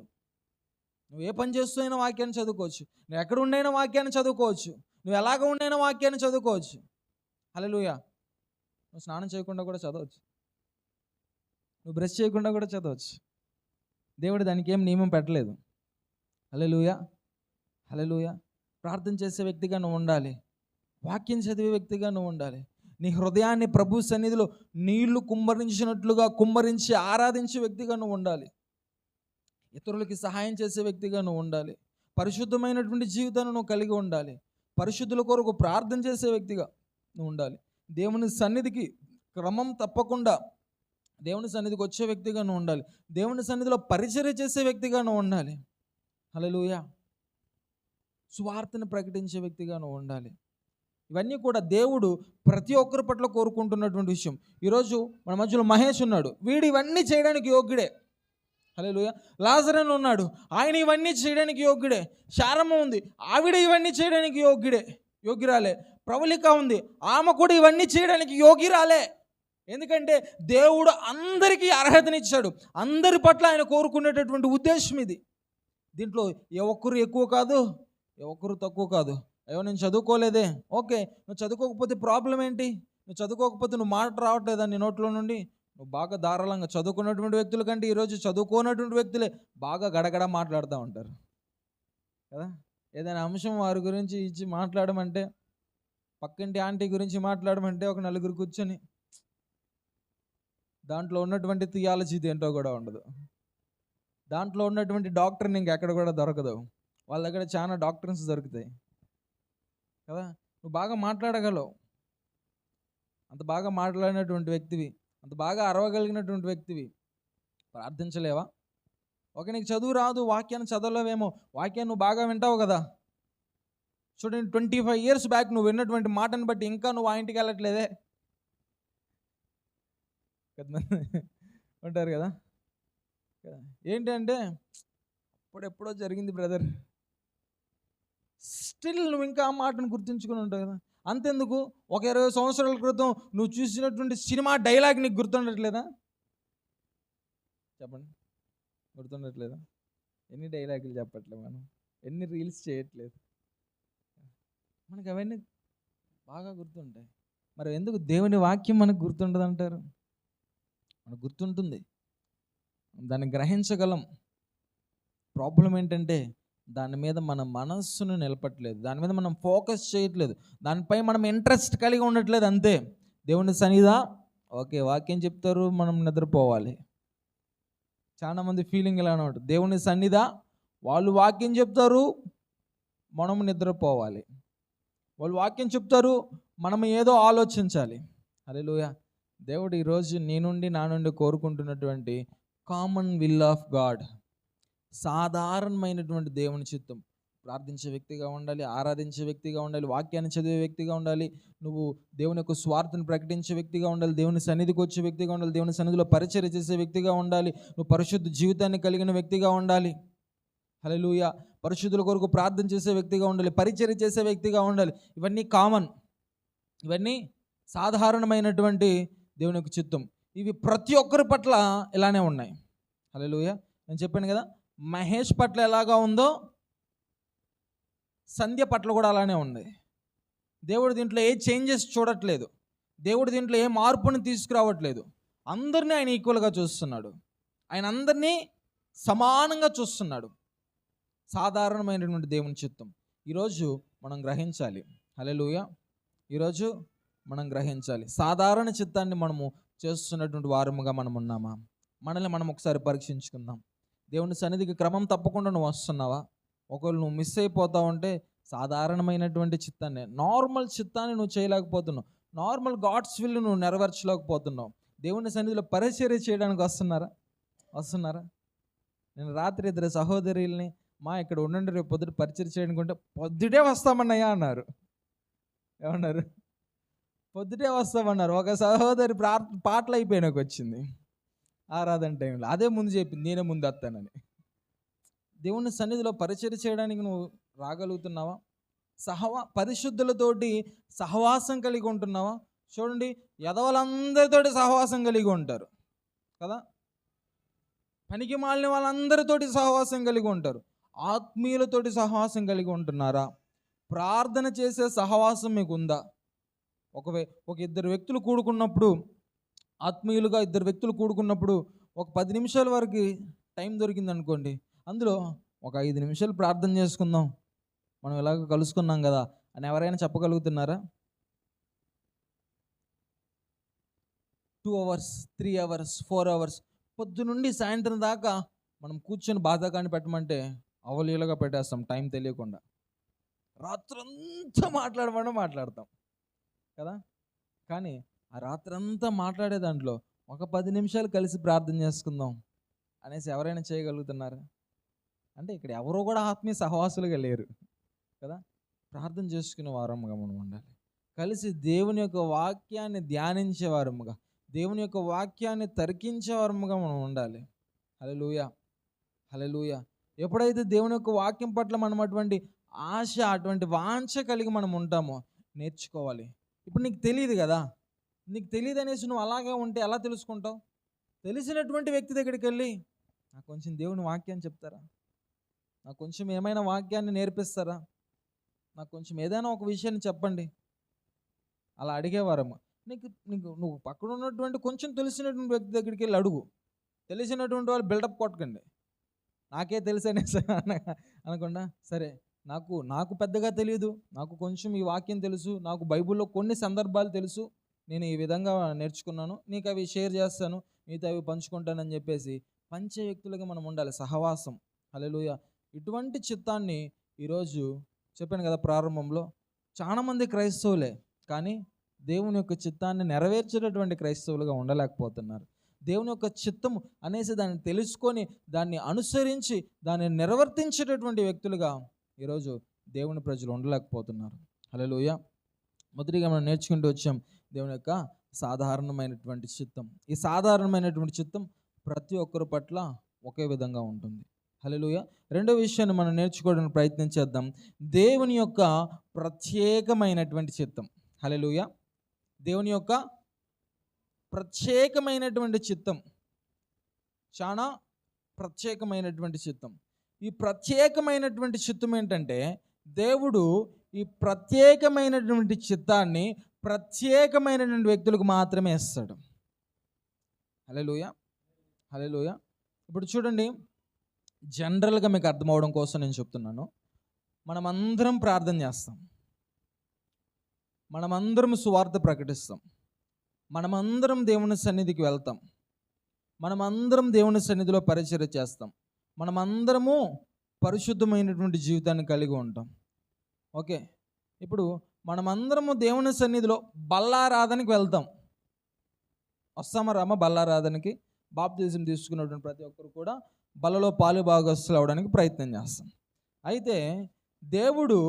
Speaker 1: నువ్వు ఏ పని చేస్తూనైనా వాక్యాన్ని చదువుకోవచ్చు. నువ్వు ఎక్కడ ఉండైనా వాక్యాన్ని చదువుకోవచ్చు. నువ్వు ఎలాగ ఉండైనా వాక్యాన్ని చదువుకోవచ్చు. హల్లెలూయా. నువ్వు స్నానం చేయకుండా కూడా చదవచ్చు. నువ్వు బ్రష్ చేయకుండా కూడా చదవచ్చు. దేవుడు దానికి ఏం నియమం పెట్టలేదు. హల్లెలూయా. హల్లెలూయా. ప్రార్థన చేసే వ్యక్తిగా నువ్వు ఉండాలి. వాక్యం చదివే వ్యక్తిగా నువ్వు ఉండాలి. నీ హృదయాన్ని ప్రభు సన్నిధిలో నీళ్లు కుమ్మరించినట్లుగా కుమ్మరించి ఆరాధించే వ్యక్తిగా నువ్వు ఉండాలి. ఇతరులకి సహాయం చేసే వ్యక్తిగా నువ్వు ఉండాలి. పరిశుద్ధమైనటువంటి జీవితాన్ని నువ్వు కలిగి ఉండాలి. పరిశుద్ధుల కొరకు ప్రార్థన చేసే వ్యక్తిగా నువ్వు ఉండాలి. దేవుని సన్నిధికి క్రమం తప్పకుండా దేవుని సన్నిధికి వచ్చే వ్యక్తిగా నువ్వు ఉండాలి. దేవుని సన్నిధిలో పరిచర్య చేసే వ్యక్తిగా నువ్వు ఉండాలి. హల్లెలూయా. సువార్తను ప్రకటించే వ్యక్తిగా నువ్వు ఉండాలి. ఇవన్నీ కూడా దేవుడు ప్రతి ఒక్కరి పట్ల కోరుకుంటున్నటువంటి విషయం. ఈరోజు మన మధ్యలో మహేష్ ఉన్నాడు. వీడు ఇవన్నీ చేయడానికి యోగ్యుడే. హల్లెలూయా. లాజరు ఉన్నాడు. ఆయన ఇవన్నీ చేయడానికి యోగ్యుడే. శారమ్మ ఉంది. ఆవిడ ఇవన్నీ చేయడానికి యోగ్యురాలే. ప్రవళిక ఉంది. ఆమె కూడా ఇవన్నీ చేయడానికి యోగ్యురాలే. ఎందుకంటే దేవుడు అందరికీ అర్హతనిచ్చాడు. అందరి పట్ల ఆయన కోరుకునేటటువంటి ఉద్దేశం ఇది. దీంట్లో ఏ ఒక్కరు ఎక్కువ కాదు, ఏ ఒక్కరు తక్కువ కాదు. అయ్యో నేను చదువుకోలేదే. ఓకే, నువ్వు చదువుకోకపోతే ప్రాబ్లం ఏంటి? నువ్వు చదువుకోకపోతే నువ్వు మాట రావట్లేదా నీ నోట్లో నుండి? నువ్వు బాగా ధారాళంగా చదువుకున్నటువంటి వ్యక్తుల కంటే ఈరోజు చదువుకోనటువంటి వ్యక్తులే బాగా గడగడ మాట్లాడుతూ ఉంటారు కదా. ఏదైనా అంశం వారి గురించి ఇచ్చి మాట్లాడమంటే, పక్కింటి ఆంటీ గురించి మాట్లాడమంటే ఒక నలుగురు కూర్చొని దాంట్లో ఉన్నటువంటి థియాలజీ ఏంటో కూడా ఉండదు. దాంట్లో ఉన్నటువంటి డాక్టర్ని ఇంకెక్కడ కూడా దొరకదు. వాళ్ళ దగ్గర చాలా డాక్టర్స్ దొరుకుతాయి కదా. నువ్వు బాగా మాట్లాడగలవు. అంత బాగా మాట్లాడినటువంటి వ్యక్తివి, అంత బాగా అరవగలిగినటువంటి వ్యక్తివి, ప్రార్థించలేవా? ఓకే, నీకు చదువు రాదు, వాక్యాన్ని చదవలేవేమో, వాక్యాన్ని నువ్వు బాగా వింటావు కదా. చూడండి, 25 years బ్యాక్ నువ్వు విన్నటువంటి మాటను బట్టి ఇంకా నువ్వు ఆ ఇంటికి వెళ్ళట్లేదే. ఉంటారు కదా. ఏంటంటే అప్పుడెప్పుడో జరిగింది బ్రదర్, స్టిల్ నువ్వు ఇంకా ఆ మాటను గుర్తుంచుకొని ఉంటావు కదా. అంతెందుకు, ఒక 20 సంవత్సరాల క్రితం నువ్వు చూసినటువంటి సినిమా డైలాగ్ నీకు గుర్తుండట్లేదా? చెప్పండి, గుర్తుండట్లేదా? ఎన్ని డైలాగులు చెప్పట్లేదు మనం, ఎన్ని రీల్స్ చేయట్లేదు, మనకు అవన్నీ బాగా గుర్తుంటాయి. మరి ఎందుకు దేవుని వాక్యం మనకు గుర్తుండదు అంటారు? మనకు గుర్తుంటుంది, దాన్ని గ్రహించగలం. ప్రాబ్లం ఏంటంటే దాని మీద మన మనస్సును నిలపట్లేదు, దాని మీద మనం ఫోకస్ చేయట్లేదు, దానిపై మనం ఇంట్రెస్ట్ కలిగి ఉండట్లేదు. అంతే. దేవుని సన్నిధా ఓకే, వాక్యం చెప్తారు, మనం నిద్రపోవాలి. చాలామంది ఫీలింగ్ ఇలానే ఉంటుంది. దేవుని సన్నిధా, వాళ్ళు వాక్యం చెప్తారు, మనం నిద్రపోవాలి. వాళ్ళు వాక్యం చెప్తారు, మనం ఏదో ఆలోచించాలి. హల్లెలూయా. దేవుడు ఈరోజు నీ నుండి నా నుండి కోరుకుంటున్నటువంటి కామన్ విల్ ఆఫ్ గాడ్, సాధారణమైనటువంటి దేవుని చిత్తం. ప్రార్థించే వ్యక్తిగా ఉండాలి, ఆరాధించే వ్యక్తిగా ఉండాలి, వాక్యాన్ని చదివే వ్యక్తిగా ఉండాలి, నువ్వు దేవుని యొక్క స్వార్థను ప్రకటించే వ్యక్తిగా ఉండాలి, దేవుని సన్నిధికి వచ్చే వ్యక్తిగా ఉండాలి, దేవుని సన్నిధిలో పరిచర్య చేసే వ్యక్తిగా ఉండాలి, నువ్వు పరిశుద్ధ జీవితాన్ని కలిగిన వ్యక్తిగా ఉండాలి. హల్లెలూయా. పరిశుద్ధుల కొరకు ప్రార్థన చేసే వ్యక్తిగా ఉండాలి, పరిచర్య చేసే వ్యక్తిగా ఉండాలి. ఇవన్నీ కామన్, ఇవన్నీ సాధారణమైనటువంటి దేవుని యొక్క చిత్తం. ఇవి ప్రతి ఒక్కరి పట్ల ఇలానే ఉన్నాయి. హల్లెలూయా. నేను చెప్పాను కదా, మహేష్ పట్ల ఎలాగా ఉందో సంధ్య పట్ల కూడా అలానే ఉంది. దేవుడు దీంట్లో ఏ చేంజెస్ చూడట్లేదు, దేవుడు దీంట్లో ఏ మార్పుని తీసుకురావట్లేదు. అందరినీ ఆయన ఈక్వల్గా చూస్తున్నాడు, ఆయన అందరినీ సమానంగా చూస్తున్నాడు. సాధారణమైనటువంటి దేవుని చిత్తం ఈరోజు మనం గ్రహించాలి. హల్లెలూయా. ఈరోజు మనం గ్రహించాలి, సాధారణ చిత్తాన్ని మనము చేస్తున్నటువంటి వారముగా మనం ఉన్నామా? మనల్ని మనం ఒకసారి పరీక్షించుకుందాం. దేవుని సన్నిధికి క్రమం తప్పకుండా నువ్వు వస్తున్నావా? ఒకవేళ నువ్వు మిస్ అయిపోతావు అంటే సాధారణమైనటువంటి చిత్తాన్ని, నార్మల్ చిత్తాన్ని నువ్వు చేయలేకపోతున్నావు, నార్మల్ గాడ్స్ విల్ నువ్వు నెరవేర్చలేకపోతున్నావు. దేవుని సన్నిధిలో పరిచర్య చేయడానికి వస్తున్నారా? నేను రాత్రి ఇద్దరు సహోదరుల్ని, మా ఇక్కడ ఉండండి, రేపు పొద్దుట పరిచర్య చేయడానికి ఉంటే, పొద్దుటే వస్తామన్నయ్యా అన్నారు. ఏమన్నారు? పొద్దుటే వస్తామన్నారు. ఒక సహోదరి పాటలు అయిపోయినాక వచ్చింది ఆరాధన టైంలో, అదే ముందు చెప్పింది, నేనే ముందు వస్తానని. దేవుని సన్నిధిలో పరిచర్య చేయడానికి నువ్వు రాగలుగుతున్నావా? పరిశుద్ధులతోటి సహవాసం కలిగి ఉంటున్నావా? చూడండి, యదవలందరితోటి సహవాసం కలిగి ఉంటారు కదా, పనికి మాలిన వాళ్ళందరితోటి సహవాసం కలిగి ఉంటారు. ఆత్మీయులతోటి సహవాసం కలిగి ఉంటున్నారా? ప్రార్థన చేసే సహవాసం మీకు ఉందా? ఒక ఇద్దరు వ్యక్తులు కూడుకున్నప్పుడు, ఆత్మీయులుగా ఇద్దరు వ్యక్తులు కూడుకున్నప్పుడు, ఒక 10 నిమిషాల వరకు టైం దొరికింది అనుకోండి, అందులో ఒక 5 నిమిషాలు ప్రార్థన చేసుకుందాం, మనం ఎలాగ కలుసుకున్నాం కదా అని ఎవరైనా చెప్పగలుగుతున్నారా? 2 hours, 3 hours, 4 hours, పొద్దు నుండి సాయంత్రం దాకా మనం కూర్చొని బాధాకాన్ని పెట్టమంటే అవలీలగా పెట్టేస్తాం, టైం తెలియకుండా. రాత్రంతా మాట్లాడతాం కదా. కానీ ఆ రాత్రంతా మాట్లాడే దాంట్లో ఒక 10 నిమిషాలు కలిసి ప్రార్థన చేసుకుందాం అనేసి ఎవరైనా చేయగలుగుతున్నారా? అంటే ఇక్కడ ఎవరో కూడా ఆత్మీయ సహవాసులుగా లేరు కదా. ప్రార్థన చేసుకునే వారముగా మనం ఉండాలి, కలిసి దేవుని యొక్క వాక్యాన్ని ధ్యానించే వారముగా, దేవుని యొక్క వాక్యాన్ని తర్కించే వారముగా మనం ఉండాలి. హల్లెలూయా. హల్లెలూయా. ఎప్పుడైతే దేవుని యొక్క వాక్యం పట్ల మనం అటువంటి ఆశ, అటువంటి వాంఛ కలిగి మనం ఉంటామో నేర్చుకోవాలి. ఇప్పుడు నీకు తెలియదు కదా, నీకు తెలియదు అనేసి నువ్వు అలాగే ఉంటే ఎలా తెలుసుకుంటావు? తెలిసినటువంటి వ్యక్తి దగ్గరికి వెళ్ళి, నాకు కొంచెం దేవుని వాక్యాన్ని చెప్తారా, నాకు కొంచెం ఏమైనా వాక్యాన్ని నేర్పిస్తారా, నాకు కొంచెం ఏదైనా ఒక విషయాన్ని చెప్పండి, అలా అడిగేవారమ్మ. నువ్వు పక్కన ఉన్నటువంటి కొంచెం తెలిసినటువంటి వ్యక్తి దగ్గరికి వెళ్ళి అడుగు. తెలిసినటువంటి వాళ్ళు బిల్డప్ కొట్టకండి, నాకే తెలుసు అనేసి అనకుండా, సరే నాకు పెద్దగా తెలియదు, నాకు కొంచెం ఈ వాక్యం తెలుసు, నాకు బైబిల్లో కొన్ని సందర్భాలు తెలుసు, నేను ఈ విధంగా నేర్చుకున్నాను, నీకు అవి షేర్ చేస్తాను, మీతో అవి పంచుకుంటానని చెప్పేసి పంచే వ్యక్తులుగా మనం ఉండాలి. సహవాసం. హల్లెలూయా. ఇటువంటి చిత్తాన్ని ఈరోజు చెప్పాను కదా ప్రారంభంలో, చాలామంది క్రైస్తవులే కానీ దేవుని యొక్క చిత్తాన్ని నెరవేర్చేటటువంటి క్రైస్తవులుగా ఉండలేకపోతున్నారు. దేవుని యొక్క చిత్తము అనేసి దాన్ని తెలుసుకొని, దాన్ని అనుసరించి, దాన్ని నిర్వర్తించేటటువంటి వ్యక్తులుగా ఈరోజు దేవుని ప్రజలు ఉండలేకపోతున్నారు. హల్లెలూయా. మొదటిగా మనం నేర్చుకుంటూ వచ్చాం దేవుని యొక్క సాధారణమైనటువంటి చిత్తం. ఈ సాధారణమైనటువంటి చిత్తం ప్రతి ఒక్కరి పట్ల ఒకే విధంగా ఉంటుంది. హల్లెలూయా. రెండో విషయాన్ని మనం నేర్చుకోవడానికి ప్రయత్నం చేద్దాం, దేవుని యొక్క ప్రత్యేకమైనటువంటి చిత్తం. హల్లెలూయా. దేవుని యొక్క ప్రత్యేకమైనటువంటి చిత్తం, చాలా ప్రత్యేకమైనటువంటి చిత్తం. ఈ ప్రత్యేకమైనటువంటి చిత్తం ఏంటంటే, దేవుడు ఈ ప్రత్యేకమైనటువంటి చిత్తాన్ని ప్రత్యేకమైనటువంటి వ్యక్తులకు మాత్రమే ఇస్తాడు. హల్లెలూయా. హల్లెలూయా. ఇప్పుడు చూడండి, జనరల్గా మీకు అర్థమవడం కోసం నేను చెప్తున్నాను, మనమందరం ప్రార్థన చేస్తాం, మనమందరం సువార్త ప్రకటిస్తాం, మనమందరం దేవుని సన్నిధికి వెళ్తాం, మనమందరం దేవుని సన్నిధిలో పరిచర్య చేస్తాం, మనమందరము పరిశుద్ధమైనటువంటి జీవితాన్ని కలిగి ఉంటాం. ఓకే, ఇప్పుడు మనమందరము దేవుని సన్నిధిలో బల్లారాధనకి వెళ్తాం. వస్తామా రామ బల్లారాధనకి? బాప్తిజం తీసుకున్నటువంటి ప్రతి ఒక్కరు కూడా బల్లలో పాలు భాగస్తులు అవడానికి ప్రయత్నం చేస్తాం. అయితే దేవుడు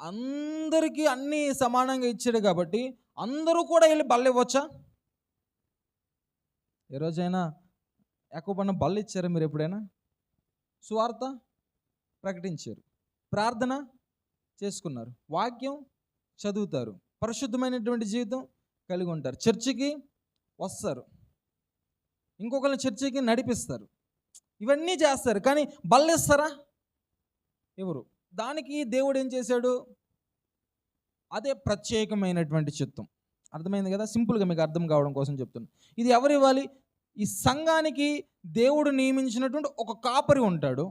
Speaker 1: అందరికీ అన్నీ సమానంగా ఇచ్చాడు కాబట్టి అందరూ కూడా వెళ్ళి బల్ల ఇవ్వచ్చా? ఏ రోజైనా ఎక్కువ బల్ల ఇచ్చారా మీరు ఎప్పుడైనా? సువార్త ప్రకటించారు, ప్రార్థన చేసుకున్నారు, వాక్యం చదువుతారు, పరిశుద్ధమైనటువంటి జీవితం కలిగి ఉంటారు, చర్చికి వస్తారు, ఇంకొకరిని చర్చికి నడిపిస్తారు, ఇవన్నీ చేస్తారు. కానీ బల్లిస్తారా? ఎవరు? దానికి దేవుడు ఏం చేశాడు? అదే ప్రత్యేకమైనటువంటి చిత్తం. అర్థమైంది కదా? సింపుల్గా మీకు అర్థం కావడం కోసం చెప్తున్నాను. ఇది ఎవరు ఇవ్వాలి? ఈ సంఘానికి దేవుడు నియమించినటువంటి ఒక కాపరి ఉంటాడు.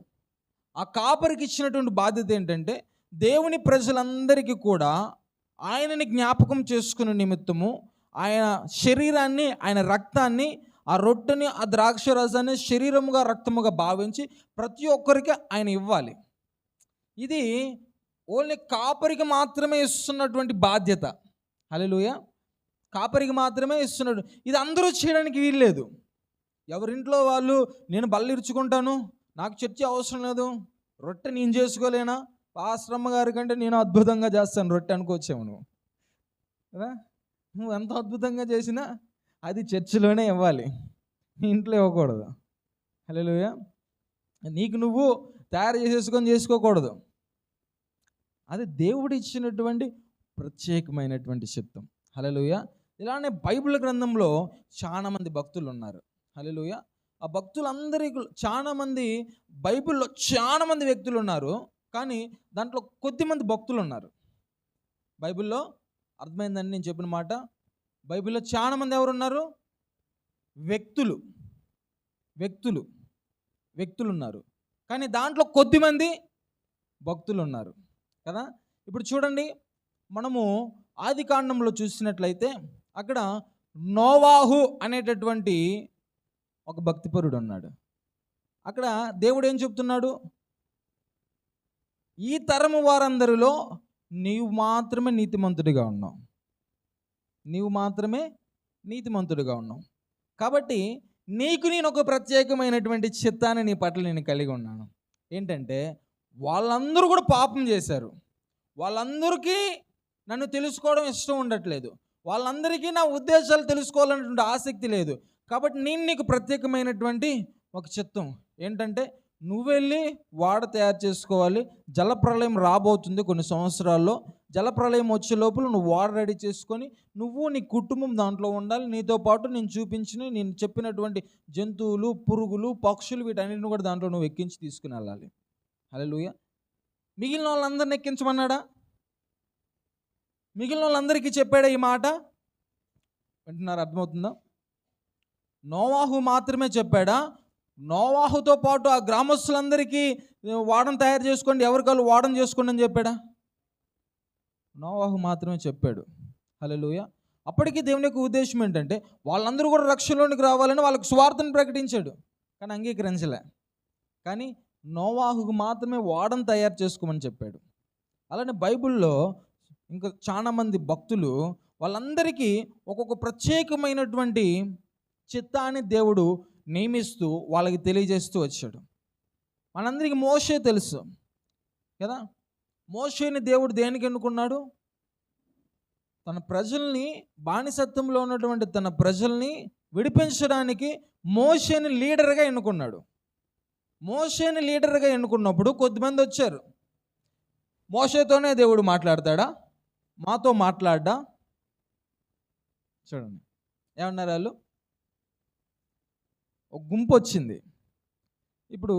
Speaker 1: ఆ కాపరికి ఇచ్చినటువంటి బాధ్యత ఏంటంటే దేవుని ప్రజలందరికీ కూడా ఆయనని జ్ఞాపకం చేసుకునే నిమిత్తము ఆయన శరీరాన్ని, ఆయన రక్తాన్ని, ఆ రొట్టెని, ఆ ద్రాక్ష రసాన్ని శరీరముగా రక్తముగా భావించి ప్రతి ఒక్కరికి ఆయన ఇవ్వాలి. ఇది ఓన్లీ కాపరికి మాత్రమే ఇస్తున్నటువంటి బాధ్యత. హల్లెలూయా! కాపరికి మాత్రమే ఇస్తున్నాడు. ఇది అందరూ చేయడానికి వీల్లేదు. ఎవరింట్లో వాళ్ళు నేను బల్లిరుచుకుంటాను, నాకు చర్చ అవసరం లేదు, రొట్టె నేను చేసుకోలేనా, పాస్టమ్మ గారి కంటే నేను అద్భుతంగా చేస్తాను రొట్టె అనుకోవచ్చేమో నువ్వు కదా. నువ్వు ఎంత అద్భుతంగా చేసినా అది చర్చిలోనే ఇవ్వాలి, నీ ఇంట్లో ఇవ్వకూడదు. హల్లెలూయా! నీకు నువ్వు తయారు చేసుకోకూడదు. అది దేవుడు ఇచ్చినటువంటి ప్రత్యేకమైనటువంటి చిత్తం. హల్లెలూయా! ఇలానే బైబిల్ గ్రంథంలో చాలామంది భక్తులు ఉన్నారు. హల్లెలూయా! ఆ భక్తులందరికీ చాలామంది, బైబిల్లో చాలామంది వ్యక్తులు ఉన్నారు, కానీ దాంట్లో కొద్దిమంది భక్తులు ఉన్నారు. బైబిల్లో అర్థమైందండి నేను చెప్పిన మాట? బైబిల్లో చాలామంది ఎవరున్నారు? వ్యక్తులు ఉన్నారు, కానీ దాంట్లో కొద్దిమంది భక్తులు ఉన్నారు కదా. ఇప్పుడు చూడండి, మనము ఆది కాండంలో చూసినట్లయితే అక్కడ నోవాహు అనేటటువంటి ఒక భక్తిపరుడు ఉన్నాడు. అక్కడ దేవుడు ఏం చెప్తున్నాడు? ఈ తరము వారందరిలో నీవు మాత్రమే నీతిమంతుడిగా ఉన్నావు, కాబట్టి నీకు నేను ఒక ప్రత్యేకమైనటువంటి చిత్తాన్ని నీ పట్ల నేను కలిగి ఉన్నాను. ఏంటంటే వాళ్ళందరూ కూడా పాపం చేశారు, వాళ్ళందరికీ నన్ను తెలుసుకోవడం ఇష్టం ఉండట్లేదు, వాళ్ళందరికీ నా ఉద్దేశాలు తెలుసుకోవాలనేటువంటి ఆసక్తి లేదు. కాబట్టి నేను నీకు ప్రత్యేకమైనటువంటి ఒక చిత్తం ఏంటంటే నువ్వు వెళ్ళి వాడ తయారు చేసుకోవాలి. జలప్రళయం రాబోతుంది కొన్ని సంవత్సరాల్లో. జలప్రళయం వచ్చే లోపల నువ్వు వాడ రెడీ చేసుకొని నువ్వు నీ కుటుంబం దాంట్లో ఉండాలి. నీతో పాటు నేను చెప్పినటువంటి జంతువులు, పురుగులు, పక్షులు వీటన్నిటిని కూడా దాంట్లో నువ్వు ఎక్కించి తీసుకుని వెళ్ళాలి. హల్లెలూయా! మిగిలిన వాళ్ళందరిని ఎక్కించమన్నాడా? మిగిలిన వాళ్ళందరికీ చెప్పాడా ఈ మాట? వింటున్నారు? అర్థమవుతుందా? నోవాహు మాత్రమే చెప్పాడా? నోవాహుతో పాటు ఆ గ్రామస్తులందరికీ వాడను తయారు చేసుకోండి, ఎవరికాళ్ళు వాడను చేసుకోండి అని చెప్పాడా? నోవాహు మాత్రమే చెప్పాడు. హల్లెలూయా! అప్పటికి దేవుని యొక్క ఉద్దేశం ఏంటంటే వాళ్ళందరూ కూడా రక్షణలోనికి రావాలని వాళ్ళకు సువార్తను ప్రకటించాడు, కానీ అంగీకరించలే. కానీ నోవాహుకు మాత్రమే వాడను తయారు చేసుకోమని చెప్పాడు. అలానే బైబిల్లో ఇంకా చాలామంది భక్తులు, వాళ్ళందరికీ ఒక్కొక్క ప్రత్యేకమైనటువంటి చిత్తాన్ని దేవుడు నియమిస్తూ వాళ్ళకి తెలియజేస్తూ వచ్చాడు. మనందరికీ మోషే తెలుసు కదా. మోషేని దేవుడు దేనికి ఎన్నుకున్నాడు? తన ప్రజల్ని, బానిసత్వంలో ఉన్నటువంటి తన ప్రజల్ని విడిపించడానికి మోషేని లీడర్గా ఎన్నుకున్నాడు. మోషేని లీడర్గా ఎన్నుకున్నప్పుడు కొద్దిమంది వచ్చారు. మోషేతోనే దేవుడు మాట్లాడతాడా? మాతో మాట్లాడ్డా? చూడండి ఏమన్నారు వాళ్ళు? ఒక గుంపు వచ్చింది. ఇప్పుడు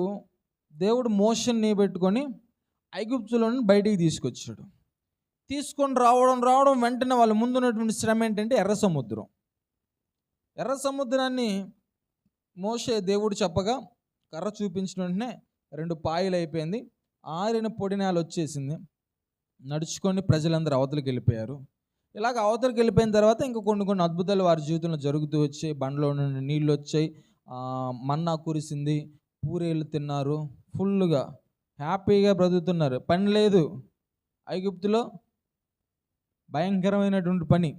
Speaker 1: దేవుడు మోషేని పెట్టుకొని ఐగుప్తులను బయటికి తీసుకొచ్చాడు. తీసుకొని రావడం వెంటనే వాళ్ళ ముందు ఉన్నటువంటి శ్రమ ఏంటంటే ఎర్ర సముద్రాన్ని మోషే దేవుడు చెప్పగా కర్ర చూపించిన వెంటనే 2 పాయలు అయిపోయింది. ఆరిన పొడి నేల వచ్చేసింది. నడుచుకొని ప్రజలందరూ అవతలికి వెళ్ళిపోయారు. ఇలాగ అవతలికి వెళ్ళిపోయిన తర్వాత ఇంకా కొన్ని అద్భుతాలు వారి జీవితంలో జరుగుతూ వచ్చాయి. బండ్లో నుండి నీళ్ళు వచ్చాయి, మన్నా కురిసింది, పూరీలు తిన్నారు, ఫుల్గా హ్యాపీగా బ్రతుకుతున్నారు. పని లేదు. ఐగుప్తులో భయంకరమైనటువంటి పని,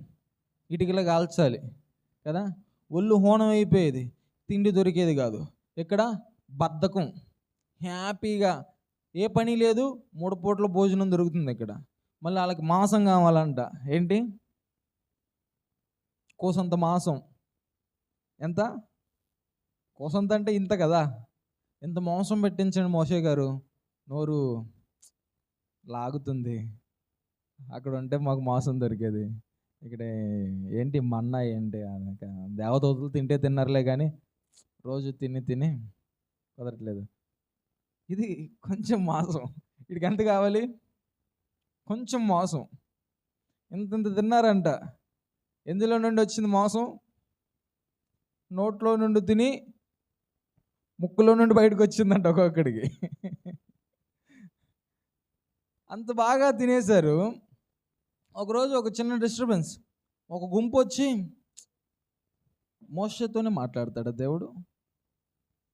Speaker 1: ఇటుకలా కాల్చాలి కదా, ఒళ్ళు హోనం అయిపోయేది, తిండి దొరికేది కాదు. ఇక్కడ బద్ధకం, హ్యాపీగా ఏ పని లేదు, 3 పూట్ల భోజనం దొరుకుతుంది ఇక్కడ. మళ్ళీ వాళ్ళకి మాంసం కావాలంట. ఏంటి కోసంత మాంసం? ఎంత కోసంత అంటే ఇంత కదా, ఇంత మాంసం పెట్టించండి మోషే గారు, నోరు లాగుతుంది. అక్కడ ఉంటే మాకు మాంసం దొరికేది, ఇక్కడ ఏంటి మన్నా ఏంటి? దేవదూతలు తింటే తిన్నారులే కానీ రోజు తిని కుదరట్లేదు. ఇది కొంచెం మాంసం, వీడికి ఎంత కావాలి? కొంచెం మాంసం. ఇంత తిన్నారంట. ఎందులో నుండి వచ్చింది మాంసం? నోట్లో నుండి తిని ముక్కులో నుండి బయటకు వచ్చిందంట ఒక్కొక్కడికి. అంత బాగా తినేశారు. ఒకరోజు ఒక చిన్న డిస్టర్బెన్స్, ఒక గుంపు వచ్చి మోషేతోనే మాట్లాడతాడు దేవుడు.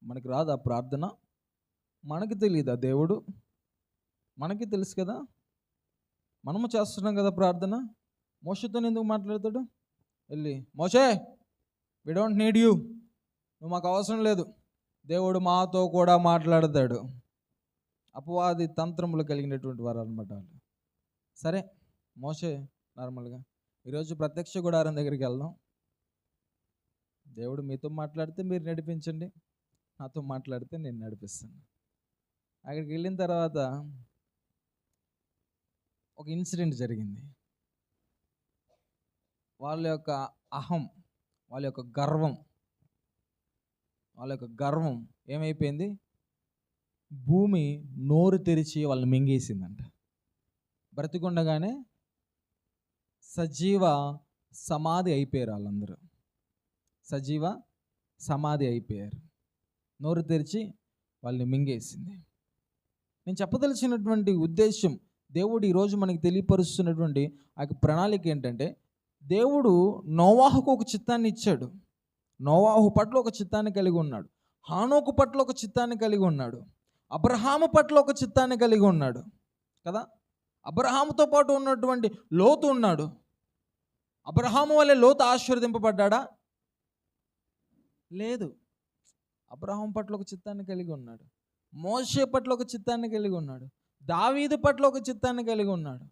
Speaker 1: మనకి రాదా ప్రార్థన? మనకి తెలియదా దేవుడు? మనకి తెలుసు కదా, మనము చేస్తున్నాం కదా ప్రార్థన. మోషేతోనే ఎందుకు మాట్లాడతాడు? వెళ్ళి, మోషే, వి డోంట్ నీడ్ యూ, నువ్వు మాకు అవసరం లేదు. దేవుడు మాతో కూడా మాట్లాడతాడు. అపవాది తంత్రములు కలిగినటువంటి వారు అనమాట వాళ్ళు. సరే మోషే నార్మల్గా, ఈరోజు ప్రత్యక్ష గుడారం దగ్గరికి వెళ్దాం, దేవుడు మీతో మాట్లాడితే మీరు నడిపించండి, నాతో మాట్లాడితే నేను నడిపిస్తాను. అక్కడికి వెళ్ళిన తర్వాత ఒక ఇన్సిడెంట్ జరిగింది. వాళ్ళ యొక్క అహం, వాళ్ళ యొక్క గర్వం ఏమైపోయింది? భూమి నోరు తెరిచి వాళ్ళని మింగేసిందంట. బ్రతికుండగానే సజీవ సమాధి అయిపోయారు వాళ్ళందరూ. సజీవ సమాధి అయిపోయారు. నోరు తెరిచి వాళ్ళని మింగేసింది. నేను చెప్పదలిచినటువంటి ఉద్దేశం, దేవుడు ఈరోజు మనకి తెలియపరుస్తున్నటువంటి ఆ ప్రణాళిక ఏంటంటే, దేవుడు నోవాహుకు ఒక చిత్తాన్ని ఇచ్చాడు. నోవాహు పట్ల ఒక చిత్తాన్ని కలిగి ఉన్నాడు. హానోకు పట్ల ఒక చిత్తాన్ని కలిగి ఉన్నాడు. అబ్రహాము పట్ల ఒక చిత్తాన్ని కలిగి ఉన్నాడు కదా. అబ్రహాముతో పాటు ఉన్నటువంటి లోతు ఉన్నాడు. అబ్రహాము వల్లే లోతు ఆశీర్వదింపబడ్డా? లేదు. అబ్రహాం పట్ల ఒక చిత్తాన్ని కలిగి ఉన్నాడు. మోషే పట్ల ఒక చిత్తాన్ని కలిగి ఉన్నాడు. దావీదు పట్ల ఒక చిత్తాన్ని కలిగి ఉన్నాడు.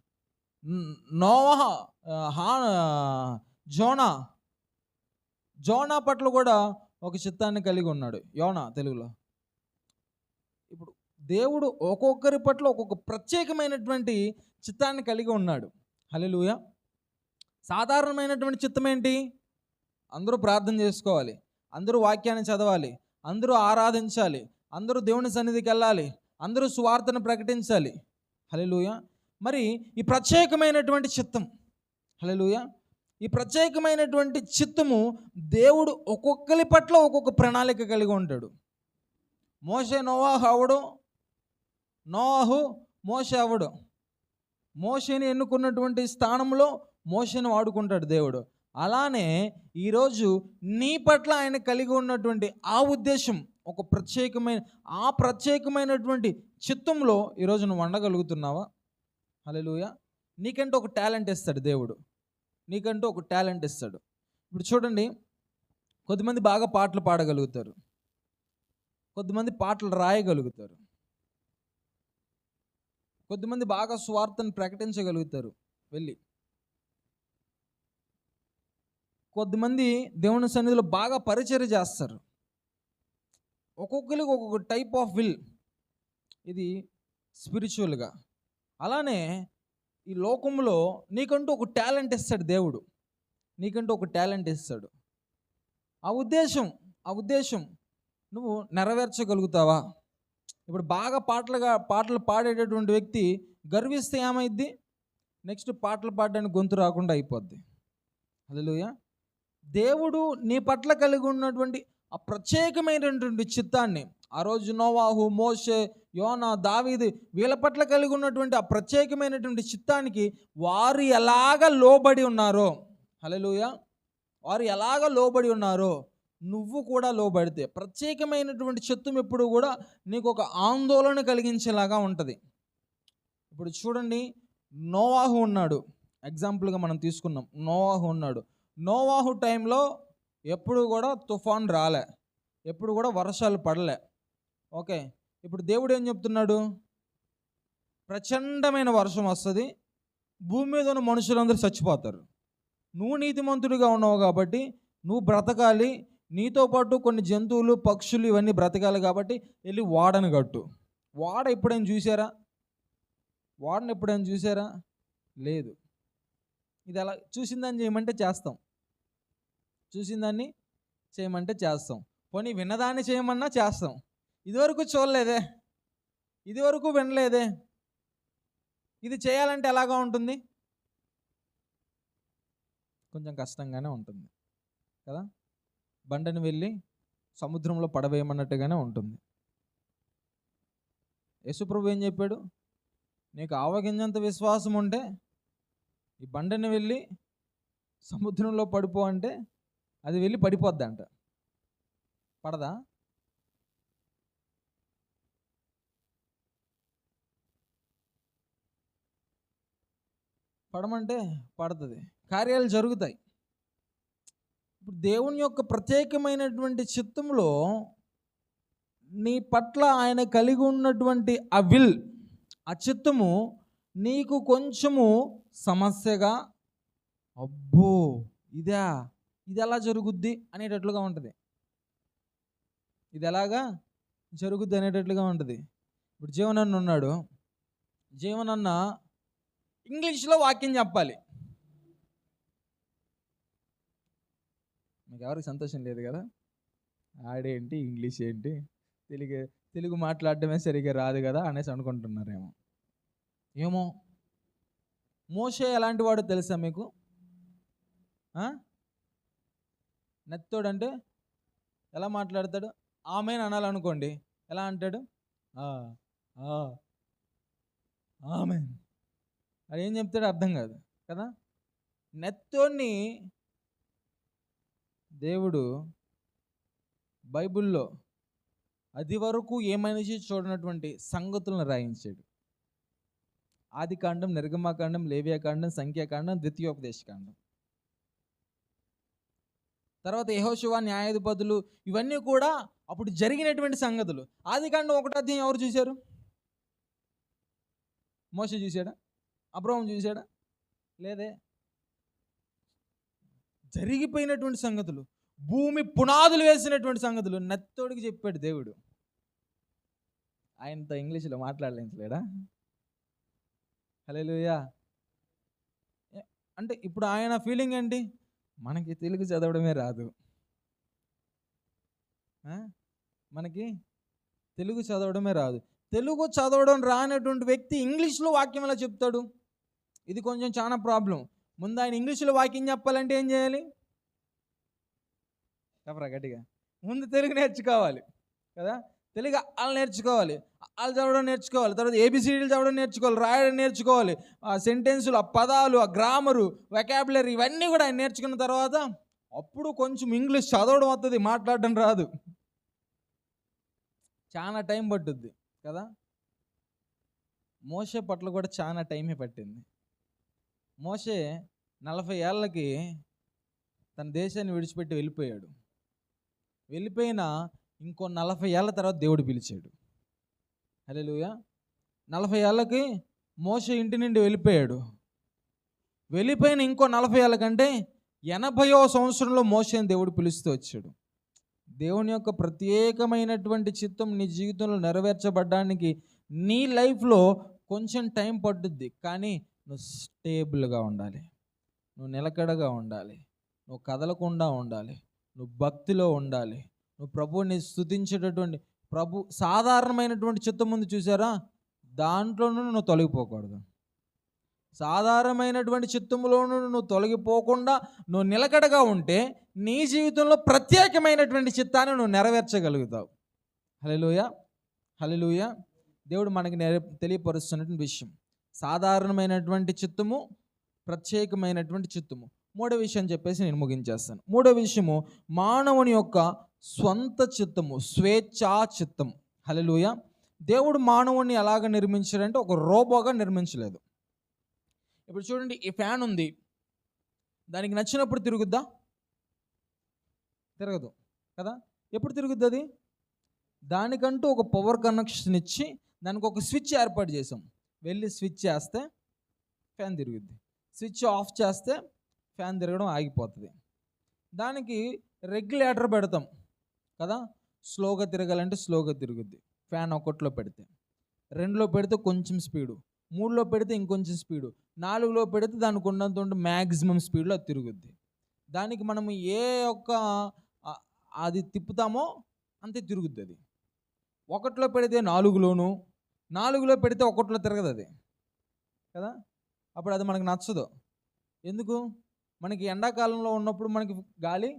Speaker 1: జోనా పట్ల కూడా ఒక చిత్తాన్ని కలిగి ఉన్నాడు. యోనా తెలుగులో. ఇప్పుడు దేవుడు ఒక్కొక్కరి పట్ల ఒక్కొక్క ప్రత్యేకమైనటువంటి చిత్తాన్ని కలిగి ఉన్నాడు. హల్లెలూయా. సాధారణమైనటువంటి చిత్తం ఏంటి? అందరూ ప్రార్థన చేసుకోవాలి, అందరూ వాక్యాన్ని చదవాలి, అందరూ ఆరాధించాలి, అందరూ దేవుని సన్నిధికి వెళ్ళాలి, అందరూ సువార్తను ప్రకటించాలి. హల్లెలూయా. మరి ఈ ప్రత్యేకమైనటువంటి చిత్తం, హల్లెలూయా, ఈ ప్రత్యేకమైనటువంటి చిత్తము దేవుడు ఒక్కొక్కరి పట్ల ఒక్కొక్క ప్రణాళిక కలిగి ఉంటాడు. మోషే నోవాహు అవడు, నోవాహు మోషే అవడు. మోషేని ఎన్నుకున్నటువంటి స్థానంలో మోషేని వాడుకుంటాడు దేవుడు. అలానే ఈరోజు నీ పట్ల ఆయన కలిగి ఉన్నటువంటి ఆ ఉద్దేశం, ఒక ప్రత్యేకమైనటువంటి చిత్తంలో ఈరోజు నువ్వు వండగలుగుతున్నావా? హల్లెలూయా. నీకంటూ ఒక టాలెంట్ ఇస్తాడు దేవుడు, నీకంటూ ఒక టాలెంట్ ఇస్తాడు. ఇప్పుడు చూడండి, కొద్దిమంది బాగా పాటలు పాడగలుగుతారు, కొద్దిమంది పాటలు రాయగలుగుతారు, కొద్దిమంది బాగా సువార్తను ప్రకటించగలుగుతారు వెళ్ళి, కొద్దిమంది దేవుని సన్నిధిలో బాగా పరిచర్య చేస్తారు. ఒక్కొక్కరికి ఒక్కొక్క టైప్ ఆఫ్ విల్, ఇది స్పిరిచువల్గా. అలానే ఈ లోకంలో నీకంటూ ఒక టాలెంట్ ఇస్తాడు దేవుడు, నీకంటూ ఒక టాలెంట్ ఇస్తాడు. ఆ ఉద్దేశం నువ్వు నెరవేర్చగలుగుతావా? ఇప్పుడు బాగా పాటలు పాడేటటువంటి వ్యక్తి గర్విస్తే ఏమైద్ది? నెక్స్ట్ పాటలు పాడడానికి గొంతు రాకుండా అయిపోద్ది. హల్లెలూయా. దేవుడు నీ పట్ల కలిగి ఉన్నటువంటి ఆ ప్రత్యేకమైనటువంటి చిత్తాన్ని, ఆ రోజు నోవాహు, మోషే, యోనా, దావీదు వీళ్ళ పట్ల కలిగి ఉన్నటువంటి ఆ ప్రత్యేకమైనటువంటి చిత్తానికి వారు ఎలాగ లోబడి ఉన్నారో, హల్లెలూయా, వారు ఎలాగ లోబడి ఉన్నారో నువ్వు కూడా లోబడితే ప్రత్యేకమైనటువంటి చిత్తం ఎప్పుడు కూడా నీకు ఒక ఆందోళన కలిగించేలాగా ఉంటుంది. ఇప్పుడు చూడండి, నోవాహు ఉన్నాడు, ఎగ్జాంపుల్గా మనం తీసుకున్నాం. నోవాహు ఉన్నాడు. నోవాహు టైంలో ఎప్పుడు కూడా తుఫాన్ రాలే, ఎప్పుడు కూడా వర్షాలు పడలే. ఓకే, ఇప్పుడు దేవుడు ఏం చెప్తున్నాడు? ప్రచండమైన వర్షం వస్తుంది, భూమి మీద ఉన్న మనుషులందరూ చచ్చిపోతారు. నువ్వు నీతిమంతుడిగా ఉన్నావు కాబట్టి నువ్వు బ్రతకాలి, నీతో పాటు కొన్ని జంతువులు, పక్షులు ఇవన్నీ బ్రతకాలి కాబట్టి వెళ్ళి వాడను కట్టు. వాడ ఎప్పుడైనా చూసారా? వాడని ఎప్పుడైనా చూసారా? లేదు. ఇది అలా చూసిందాన్ని చేయమంటే చేస్తాం, చూసిందాన్ని చేయమంటే చేస్తాం, పోనీ విన్నదాన్ని చేయమన్నా చేస్తాం. ఇదివరకు చూడలేదే, ఇదివరకు వినలేదే, ఇది చేయాలంటే ఎలాగా ఉంటుంది? కొంచెం కష్టంగానే ఉంటుంది కదా. బండను వెళ్ళి సముద్రంలో పడవేయమన్నట్టుగానే ఉంటుంది. యేసుప్రభు ఏం చెప్పాడు? నీకు ఆవగింజంత విశ్వాసం ఉంటే ఈ బండని వెళ్ళి సముద్రంలో పడిపో అంటే అది వెళ్ళి పడిపోద్దంట. పడదా? పడమంటే పడుతుంది, కార్యాలు జరుగుతాయి. ఇప్పుడు దేవుని యొక్క ప్రత్యేకమైనటువంటి చిత్తంలో నీ పట్ల ఆయన కలిగి ఉన్నటువంటి ఆ విల్, ఆ చిత్తము నీకు కొంచెము సమస్యగా, అబ్బో ఇదా, ఇది ఎలా జరుగుద్ది అనేటట్లుగా ఉంటుంది. ఇది ఎలాగా జరుగుద్ది అనేటట్లుగా ఉంటుంది. ఇప్పుడు జీవనన్న ఉన్నాడు, జీవనన్న ఇంగ్లీష్లో వాక్యం చెప్పాలి. మీకు ఎవరికి సంతోషం లేదు కదా? ఆడేంటి, ఇంగ్లీష్ ఏంటి, తెలుగు మాట్లాడటమే సరిగ్గా రాదు కదా అనేసి అనుకుంటున్నారేమో. ఏమో, మోషే ఎలాంటి వాడు తెలుసా మీకు? నెత్తోడంటే ఎలా మాట్లాడతాడు? ఆమెన్ అనాలనుకోండి, ఎలా అంటాడు? ఆమెన్. అది ఏం చెప్తాడో అర్థం కాదు కదా. నెత్తోడిని దేవుడు బైబిల్లో అది వరకు ఏ మనిషి చూడనటువంటి సంగతులను రాయించాడు. ఆదికాండం, నిర్గమాకాండం, లేవియాకాండం, సంఖ్యాకాండం, ద్వితీయోపదేశకాండం. తర్వాత యెహోషువ, న్యాయాధిపతులు, ఇవన్నీ కూడా అప్పుడు జరిగినటువంటి సంగతులు. ఆదికాండం 1వ అధ్యాయం ఎవరు చూశారు? మోషే చూశాడా? అబ్రహాము చూశాడా? లేదే. జరిగిపోయినటువంటి సంగతులు, భూమి పునాదులు వేసినటువంటి సంగతులు నెత్తోడికి చెప్పాడు దేవుడు. ఆయనతో ఇంగ్లీష్లో మాట్లాడలేంచలేడా? హల్లెలూయా. అంటే ఇప్పుడు ఆయన ఫీలింగ్ ఏంటి? మనకి తెలుగు చదవడమే రాదు, మనకి తెలుగు చదవడమే రాదు. తెలుగు చదవడం రానటువంటి వ్యక్తి ఇంగ్లీష్లో వాక్యం ఎలా చెప్తాడు? ఇది కొంచెం చాలా ప్రాబ్లం. ముందు ఆయన ఇంగ్లీష్లో వాక్యం చెప్పాలంటే ఏం చేయాలి? చెప్పరా గట్టిగా? ముందు తెలుగు నేర్చుకోవాలి కదా. తెలుగు వాళ్ళు నేర్చుకోవాలి, వాళ్ళు చదవడం నేర్చుకోవాలి, తర్వాత ఏబిసిడీలు చదవడం నేర్చుకోవాలి, రాయడం నేర్చుకోవాలి, ఆ సెంటెన్సులు, ఆ పదాలు, ఆ గ్రామరు, వెకాబులరీ ఇవన్నీ కూడా ఆయన నేర్చుకున్న తర్వాత అప్పుడు కొంచెం ఇంగ్లీష్ చదవడం వస్తుంది, మాట్లాడడం రాదు. చాలా టైం పట్టుద్ది కదా. మోషే పట్ల కూడా చాలా టైమే పట్టింది. మోషే 40 ఏళ్ళకి తన దేశాన్ని విడిచిపెట్టి వెళ్ళిపోయాడు. వెళ్ళిపోయిన ఇంకో 40 ఏళ్ళ తర్వాత దేవుడు పిలిచాడు. హల్లెలూయా. 40 ఏళ్ళకి మోషే ఇంటి నుండి వెళ్ళిపోయాడు. వెళ్ళిపోయిన ఇంకో 40 ఏళ్ళ కంటే 80వ సంవత్సరంలో మోషేని దేవుడు పిలుస్తూ వచ్చాడు. దేవుని యొక్క ప్రత్యేకమైనటువంటి చిత్తం నీ జీవితంలో నెరవేర్చబడ్డానికి నీ లైఫ్లో కొంచెం టైం పట్టుద్ది, కానీ నువ్వు స్టేబుల్గా ఉండాలి, నువ్వు నిలకడగా ఉండాలి, నువ్వు కదలకుండా ఉండాలి, నువ్వు భక్తిలో ఉండాలి, నువ్వు ప్రభువుని స్తుతించేటటువంటి సాధారణమైనటువంటి చిత్తం ముందు చూసారా, దాంట్లోనూ నువ్వు తొలగిపోకూడదు. సాధారణమైనటువంటి చిత్తంలోనూ నువ్వు తొలగిపోకుండా నువ్వు నిలకడగా ఉంటే నీ జీవితంలో ప్రత్యేకమైనటువంటి చిత్తాన్ని నువ్వు నెరవేర్చగలుగుతావు. హల్లెలూయా, హల్లెలూయా. దేవుడు మనకి తెలియపరుస్తున్నటువంటి విషయం సాధారణమైనటువంటి చిత్తము, ప్రత్యేకమైనటువంటి చిత్తము. మూడో విషయం చెప్పేసి నేను ముగించేస్తాను. మూడో విషయము మానవుని యొక్క స్వంత చిత్తము, స్వేచ్ఛా చిత్తము. హల్లెలూయా. దేవుడు మానవుని ఎలాగ నిర్మించాడంటే ఒక రోబోగా నిర్మించలేదు. ఇప్పుడు చూడండి, ఈ ఫ్యాన్ ఉంది, దానికి నచ్చినప్పుడు తిరుగుద్దా? తిరగదు కదా. ఎప్పుడు తిరుగుద్ది అది? దానికంటూ ఒక పవర్ కనెక్షన్ ఇచ్చి దానికి ఒక స్విచ్ ఏర్పాటు చేసాం. వెళ్ళి స్విచ్ చేస్తే ఫ్యాన్ తిరుగుద్ది, స్విచ్ ఆఫ్ చేస్తే ఫ్యాన్ తిరగడం ఆగిపోతుంది. దానికి రెగ్యులేటర్ పెడతాం కదా, స్లోగా తిరగాలంటే స్లోగా తిరుగుద్ది. ఫ్యాన్ ఒకటిలో పెడితే, రెండులో పెడితే కొంచెం స్పీడు, మూడులో పెడితే ఇంకొంచెం స్పీడు, నాలుగులో పెడితే దానికి ఉన్నంత మ్యాక్సిమం స్పీడ్లో అది తిరుగుద్ది. దానికి మనం ఏ ఒక్క అది తిప్పుతామో అంతే తిరుగుద్ది అది. ఒకటిలో పెడితే నాలుగులోను, నాలుగులో పెడితే ఒకటిలో తిరగదు అది కదా. అప్పుడు అది మనకు నచ్చదు. ఎందుకు? మనకి ఎండాకాలంలో ఉన్నప్పుడు మనకి గాలి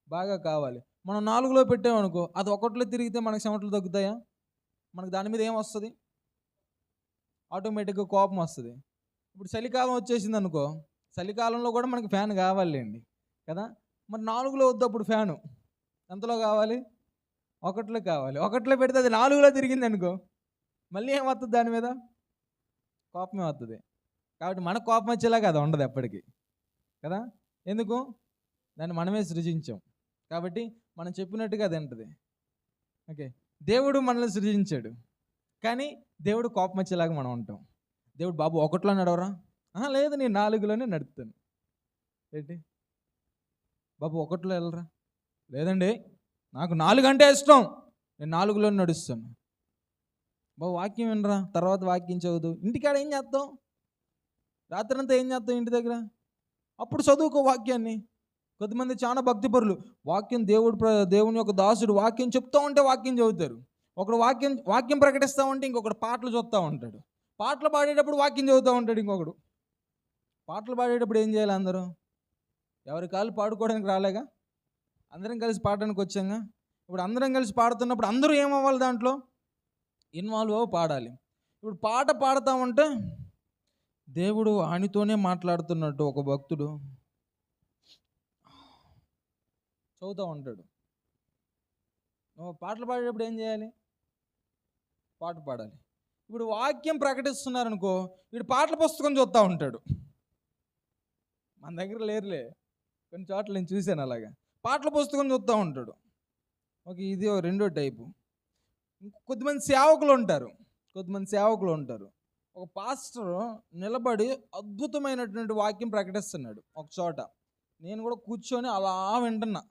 Speaker 1: బాగా కావాలి. మనం నాలుగులో పెట్టామనుకో, అది ఒకటిలో తిరిగితే మనకి చెమటలు తగ్గుతాయా? మనకు దాని మీద ఏం వస్తుంది? ఆటోమేటిక్గా కోపం వస్తుంది. ఇప్పుడు చలికాలం వచ్చేసింది అనుకో, చలికాలంలో కూడా మనకి ఫ్యాన్ కావాలండి కదా. మరి నాలుగులో వద్దు అప్పుడు ఫ్యాను ఎంతలో కావాలి? ఒకటిలో కావాలి. ఒకటిలో పెడితే అది నాలుగులో తిరిగింది అనుకో, మళ్ళీ ఏం వస్తుంది? దాని మీద కోపమే వస్తుంది. కాబట్టి మన కోపం వచ్చేలాగా అది ఉండదు ఎప్పటికీ కదా. ఎందుకు? దాన్ని మనమే సృజించాం కాబట్టి మనం చెప్పినట్టుగా అది ఉంటుంది. ఓకే, దేవుడు మనల్ని సృజించాడు, కానీ దేవుడు కోపం వచ్చేలాగా మనం ఉంటాం. దేవుడు బాబు ఒకటిలో నడవరా? లేదు, నేను నాలుగులోనే నడుపుతాను. ఏంటి బాబు ఒకటిలో వెళ్ళరా? లేదండి, నాకు 4 అంటే ఇష్టం, నేను 4లోనే నడుస్తాను. బాబు వాక్యం వినరా? తర్వాత వాక్యం చదువుతూ ఇంటికాడ ఏం చేస్తావు? రాత్రంతా ఏం చేస్తావు ఇంటి దగ్గర? అప్పుడు చదువుకో వాక్యాన్ని. కొంతమంది చాలా భక్తిపరులు, వాక్యం దేవుని యొక్క దాసుడు వాక్యం చెప్తూ ఉంటే వాక్యం చదువుతారు. ఒకడు వాక్యం ప్రకటిస్తూ ఉంటే ఇంకొకడు పాటలు చూస్తూ ఉంటాడు. పాటలు పాడేటప్పుడు వాక్యం చదువుతూ ఉంటాడు ఇంకొకడు. పాటలు పాడేటప్పుడు ఏం చేయాలి? అందరూ ఎవరి కాళ్ళు పాడుకోవడానికి రాలేగా, అందరం కలిసి పాడడానికి వచ్చాంగా. ఇప్పుడు అందరం కలిసి పాడుతున్నప్పుడు అందరూ ఏమవ్వాలి? దాంట్లో ఇన్వాల్వ్ అవ్వ పాడాలి. ఇప్పుడు పాట పాడుతూ ఉంటే దేవుడు ఆయనతోనే మాట్లాడుతున్నట్టు ఒక భక్తుడు చదువుతూ ఉంటాడు. నువ్వు పాటలు పాడేటప్పుడు ఏం చేయాలి? పాట పాడాలి. ఇప్పుడు వాక్యం ప్రకటిస్తున్నారనుకో, వీడు పాటల పుస్తకం చూస్తూ ఉంటాడు. మన దగ్గర లేరులే, కొన్ని చోట్ల నేను చూశాను అలాగా. పాటల పుస్తకం చూస్తూ ఉంటాడు. ఓకే, ఇది రెండో టైపు. కొద్దిమంది సేవకులు ఉంటారు. ఒక పాస్టర్ నిలబడి అద్భుతమైనటువంటి వాక్యం ప్రకటిస్తున్నాడు ఒక చోట. నేను కూడా కూర్చొని అలా వింటున్నా.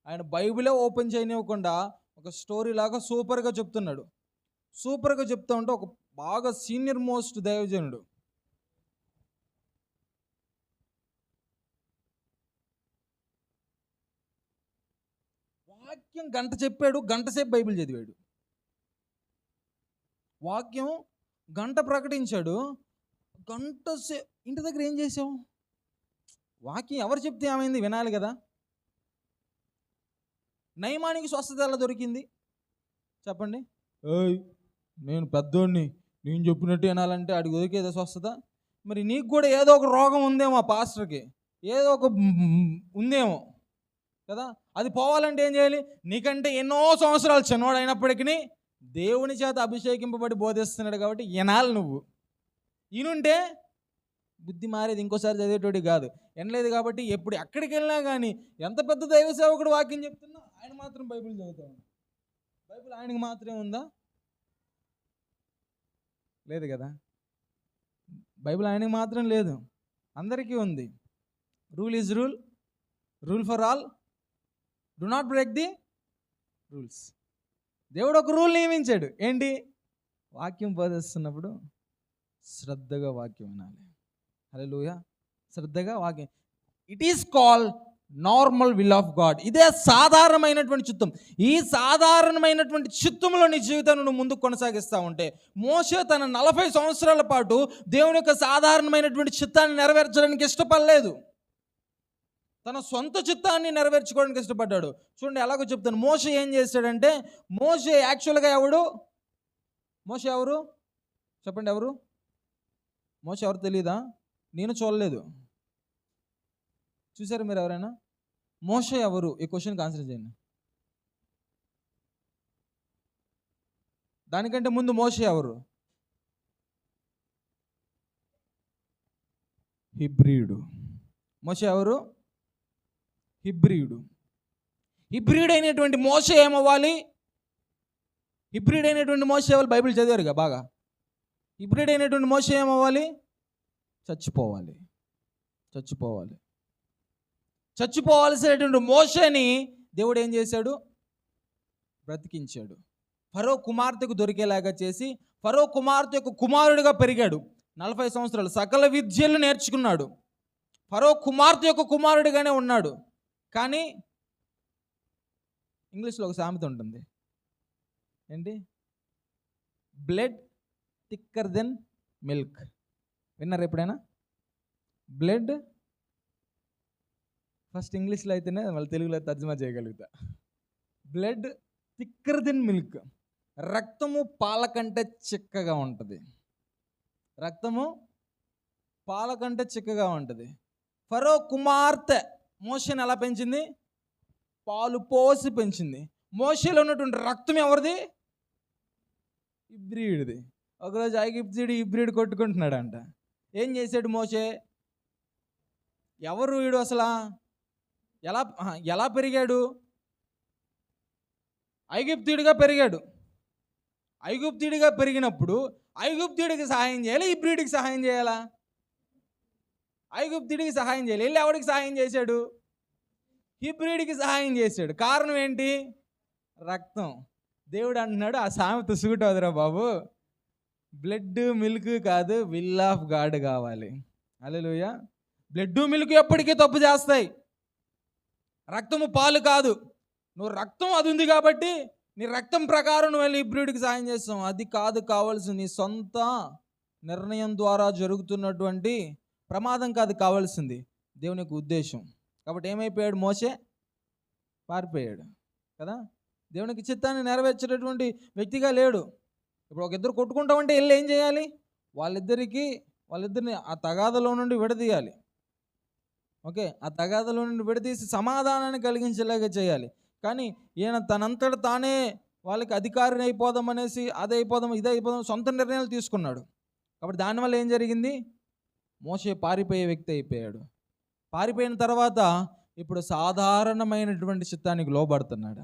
Speaker 1: ఆయన బైబిలే ఓపెన్ చేయనివ్వకుండా ఒక స్టోరీ లాగా సూపర్గా చెప్తున్నాడు. సూపర్గా చెప్తా ఉంటే ఒక బాగా సీనియర్ మోస్ట్ దైవజనుడు వాక్యం గంట చెప్పాడు, గంటసేపు బైబిల్ చదివాడు. వాక్యం గంట ప్రకటించాడు, గంటసేపు ఇంటి దగ్గర ఏం చేసావు? వాక్యం ఎవరు చెప్తే ఏమైంది? వినాలి కదా. నయమానికి స్వస్థత ఎలా దొరికింది చెప్పండి? నేను పెద్దోడిని, నేను చెప్పినట్టు వినాలంటే అడిగి దొరికేదా స్వస్థత? మరి నీకు కూడా ఏదో ఒక రోగం ఉందేమో, ఆ పాస్టర్కి ఏదో ఒక ఉందేమో కదా. అది పోవాలంటే ఏం చేయాలి? నీకంటే ఎన్నో సంవత్సరాలు చిన్నవాడు అయినప్పటికీ దేవుని చేత అభిషేకింపబడి బోధిస్తున్నాడు కాబట్టి వినాలి. నువ్వు ఈయనుంటే బుద్ధి మారేది, ఇంకోసారి చదివేటోడి కాదు. వినలేదు కాబట్టి ఎప్పుడు ఎక్కడికి వెళ్ళినా కానీ ఎంత పెద్ద దైవ సేవకుడు వాక్యం చెప్తున్నా ఆయన మాత్రం బైబిల్ చదువుతా ఉన్నాడు. బైబిల్ ఆయనకి మాత్రమే ఉందా? లేదు కదా. బైబిల్ ఆయనకి మాత్రం లేదు, అందరికీ ఉంది. Rule is rule for all, do not break the rules. దేవుడు ఒక రూల్ నియమించాడు. ఏంటి? వాక్యం బోధిస్తున్నప్పుడు శ్రద్ధగా వాక్యం వినాలి. హల్లెలూయా. శ్రద్ధగా వాక్యం. It is called normal will of God. ఇదే సాధారణమైనటువంటి చిత్తం. ఈ సాధారణమైనటువంటి చిత్తంలో నీ జీవితాన్ని నువ్వు ముందుకు కొనసాగిస్తూ ఉంటే, మోషే తన 40 సంవత్సరాల పాటు దేవుని యొక్క సాధారణమైనటువంటి చిత్తాన్ని నెరవేర్చడానికి ఇష్టపడలేదు. తన సొంత చిత్తాన్ని నెరవేర్చుకోవడానికి ఇష్టపడ్డాడు. చూడండి ఎలాగో చెప్తాను. మోషే ఏం చేశాడంటే, మోషే యాక్చువల్గా ఎవడు? మోషే ఎవరు చెప్పండి? ఎవరు మోషే? ఎవరు తెలీదా? నేను చూడలేదు. చూసారు మీరు ఎవరైనా? మోషే ఎవరు? ఈ క్వశ్చన్కి ఆన్సర్ చేయండి. దానికంటే ముందు మోషే ఎవరు? హిబ్రీయుడు. మోషే ఎవరు? హిబ్రీయుడు. హిబ్రీయుడు అయినటువంటి మోషే ఏమవ్వాలి? హిబ్రీయుడు అయినటువంటి మోషే అవ్వాలి. బైబిల్ చదివారుగా బాగా. హిబ్రీయుడు అయినటువంటి మోషే ఏమవ్వాలి? చచ్చిపోవాలి. చచ్చిపోవాలి. చచ్చిపోవాల్సినటువంటి మోషేని దేవుడు ఏం చేశాడు? బ్రతికించాడు. ఫరో కుమార్తెకు దొరికేలాగా చేసి ఫరో కుమార్తె యొక్క కుమారుడిగా పెరిగాడు. 40 సంవత్సరాలు సకల విద్యలు నేర్చుకున్నాడు. ఫరో కుమార్తె యొక్క కుమారుడిగానే ఉన్నాడు. కానీ ఇంగ్లీష్లో ఒక సామెత ఉంటుంది. ఏంటి? Blood thicker than milk. విన్నారు ఎప్పుడైనా? బ్లడ్, ఫస్ట్ ఇంగ్లీష్లో అయితేనే మళ్ళీ తెలుగులో తర్జుమా చేయగలుగుతా. Blood thicker than milk. రక్తము పాల కంటే చిక్కగా ఉంటుంది. రక్తము పాల కంటే చిక్కగా ఉంటుంది. ఫరో కుమార్తె మోషేని ఎలా పెంచింది? పాలు పోసి పెంచింది. మోషేలో ఉన్నటువంటి రక్తం ఎవరిది? హిబ్రీయుడిది. ఒకరోజు ఐగుప్తీయుడు హిబ్రీయుడు కొట్టుకుంటున్నాడంట. ఏం చేశాడు మోషే? ఎవరు వీడు అసలు? ఎలా పెరిగాడు? ఐగుప్తీయుడిగా పెరిగాడు. ఐగుప్తీయుడిగా పెరిగినప్పుడు ఐగుప్తీయుడికి సహాయం చేయాలి, హిబ్రీయుడికి సహాయం చేయాలా? ఐగుప్తీయుడికి సహాయం చేయాలి. వెళ్ళి ఎవడికి సహాయం చేశాడు? హిబ్రీయుడికి సహాయం చేశాడు. కారణం ఏంటి? రక్తం. దేవుడు అంటున్నాడు, ఆ సామెత సూట్ అవుతురా బాబు, బ్లడ్ మిల్క్ కాదు, విల్ ఆఫ్ గాడ్ కావాలి. హల్లెలూయా. బ్లడ్ మిల్క్ ఎప్పటికీ తప్పు చేస్తాయి. రక్తము పాలు కాదు. నువ్వు రక్తం అది ఉంది కాబట్టి నీ రక్తం ప్రకారం నువ్వు వెళ్ళి హిబ్రీయుడికి సహాయం చేస్తావు. అది కాదు కావాల్సింది. నీ సొంత నిర్ణయం ద్వారా జరుగుతున్నటువంటి ప్రమాదం కాదు కావాల్సింది, దేవుని యొక్క ఉద్దేశం. కాబట్టి ఏమైపోయాడు మోషే? పారిపోయాడు కదా. దేవునికి చిత్తాన్ని నెరవేర్చేటటువంటి వ్యక్తిగా లేడు. ఇప్పుడు ఒక ఇద్దరు కొట్టుకుంటామంటే వెళ్ళి ఏం చేయాలి? వాళ్ళిద్దరిని ఆ తగాదలో నుండి విడదీయాలి. ఓకే, ఆ తగాదలో నుండి విడదీసి సమాధానాన్ని కలిగించేలాగా చేయాలి. కానీ ఈయన తనంతట తానే వాళ్ళకి అధికారిని అయిపోదాం అనేసి అది అయిపోదాం ఇది అయిపోదాం సొంత నిర్ణయాలు తీసుకున్నాడు. కాబట్టి దానివల్ల ఏం జరిగింది? మోషే పారిపోయే వ్యక్తి అయిపోయాడు. పారిపోయిన తర్వాత ఇప్పుడు సాధారణమైనటువంటి చిత్తానికి లోబడుతున్నాడు.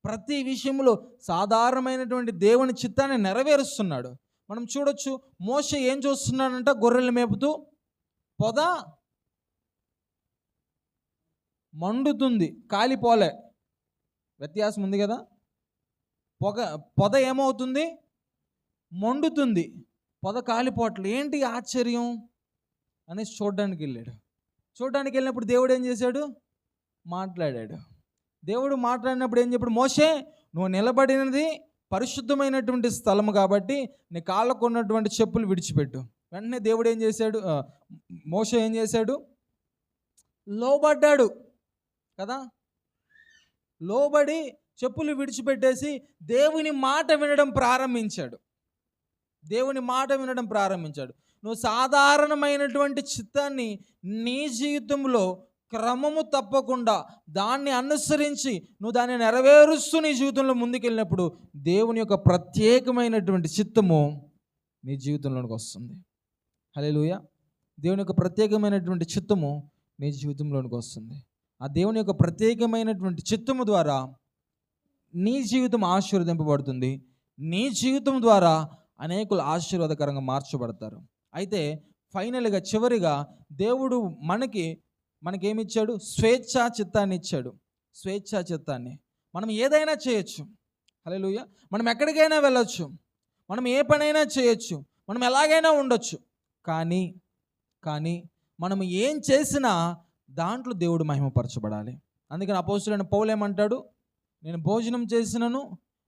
Speaker 1: ప్రతి విషయంలో సాధారణమైనటువంటి దేవుని చిత్తాన్ని నెరవేరుస్తున్నాడు. మనం చూడొచ్చు, మోషే ఏం చూస్తున్నాడంట? గొర్రెలు మేపుతూ పొద మండుతుంది, కాలిపోలే. వ్యత్యాసం ఉంది కదా. పొద ఏమవుతుంది? మండుతుంది, పొద కాలిపోవట్లేదు. ఏంటి ఆశ్చర్యం అనేసి చూడడానికి వెళ్ళాడు. చూడడానికి వెళ్ళినప్పుడు దేవుడు ఏం చేశాడు? మాట్లాడాడు. దేవుడు మాట్లాడినప్పుడు ఏం చెప్పాడు? మోషే, నువ్వు నిలబడినది పరిశుద్ధమైనటువంటి స్థలము కాబట్టి నీ కాళ్ళకు ఉన్నటువంటి చెప్పులు విడిచిపెట్టు. వెంటనే దేవుడు ఏం చేశాడు? మోషే ఏం చేశాడు? లోబడ్డాడు కదా. లోబడి చెప్పులు విడిచిపెట్టేసి దేవుని మాట వినడం ప్రారంభించాడు. దేవుని మాట వినడం ప్రారంభించాడు. నువ్వు సాధారణమైనటువంటి చిత్తాన్ని నీ జీవితంలో క్రమము తప్పకుండా దాన్ని అనుసరించి నువ్వు దాన్ని నెరవేరుస్తూ నీ జీవితంలో ముందుకెళ్ళినప్పుడు దేవుని యొక్క ప్రత్యేకమైనటువంటి చిత్తము నీ జీవితంలోనికి వస్తుంది. హల్లెలూయా. దేవుని యొక్క ప్రత్యేకమైనటువంటి చిత్తము నీ జీవితంలోనికి వస్తుంది. ఆ దేవుని యొక్క ప్రత్యేకమైనటువంటి చిత్తము ద్వారా నీ జీవితం ఆశీర్వదింపబడుతుంది. నీ జీవితం ద్వారా అనేకులు ఆశీర్వాదకరంగా మార్చబడతారు. అయితే ఫైనల్గా చివరిగా దేవుడు మనకేమిచ్చాడు? స్వేచ్ఛా చిత్తాన్ని ఇచ్చాడు. స్వేచ్ఛా చిత్తాన్ని. మనం ఏదైనా చేయొచ్చు. హల్లెలూయా. మనం ఎక్కడికైనా వెళ్ళొచ్చు, మనం ఏ పనైనా చేయొచ్చు, మనం ఎలాగైనా ఉండొచ్చు. కానీ మనం ఏం చేసినా దాంట్లో దేవుడు మహిమపరచబడాలి. అందుకని అపోస్తలుడైన పౌలు ఏమంటాడు? నేను భోజనం చేసినను,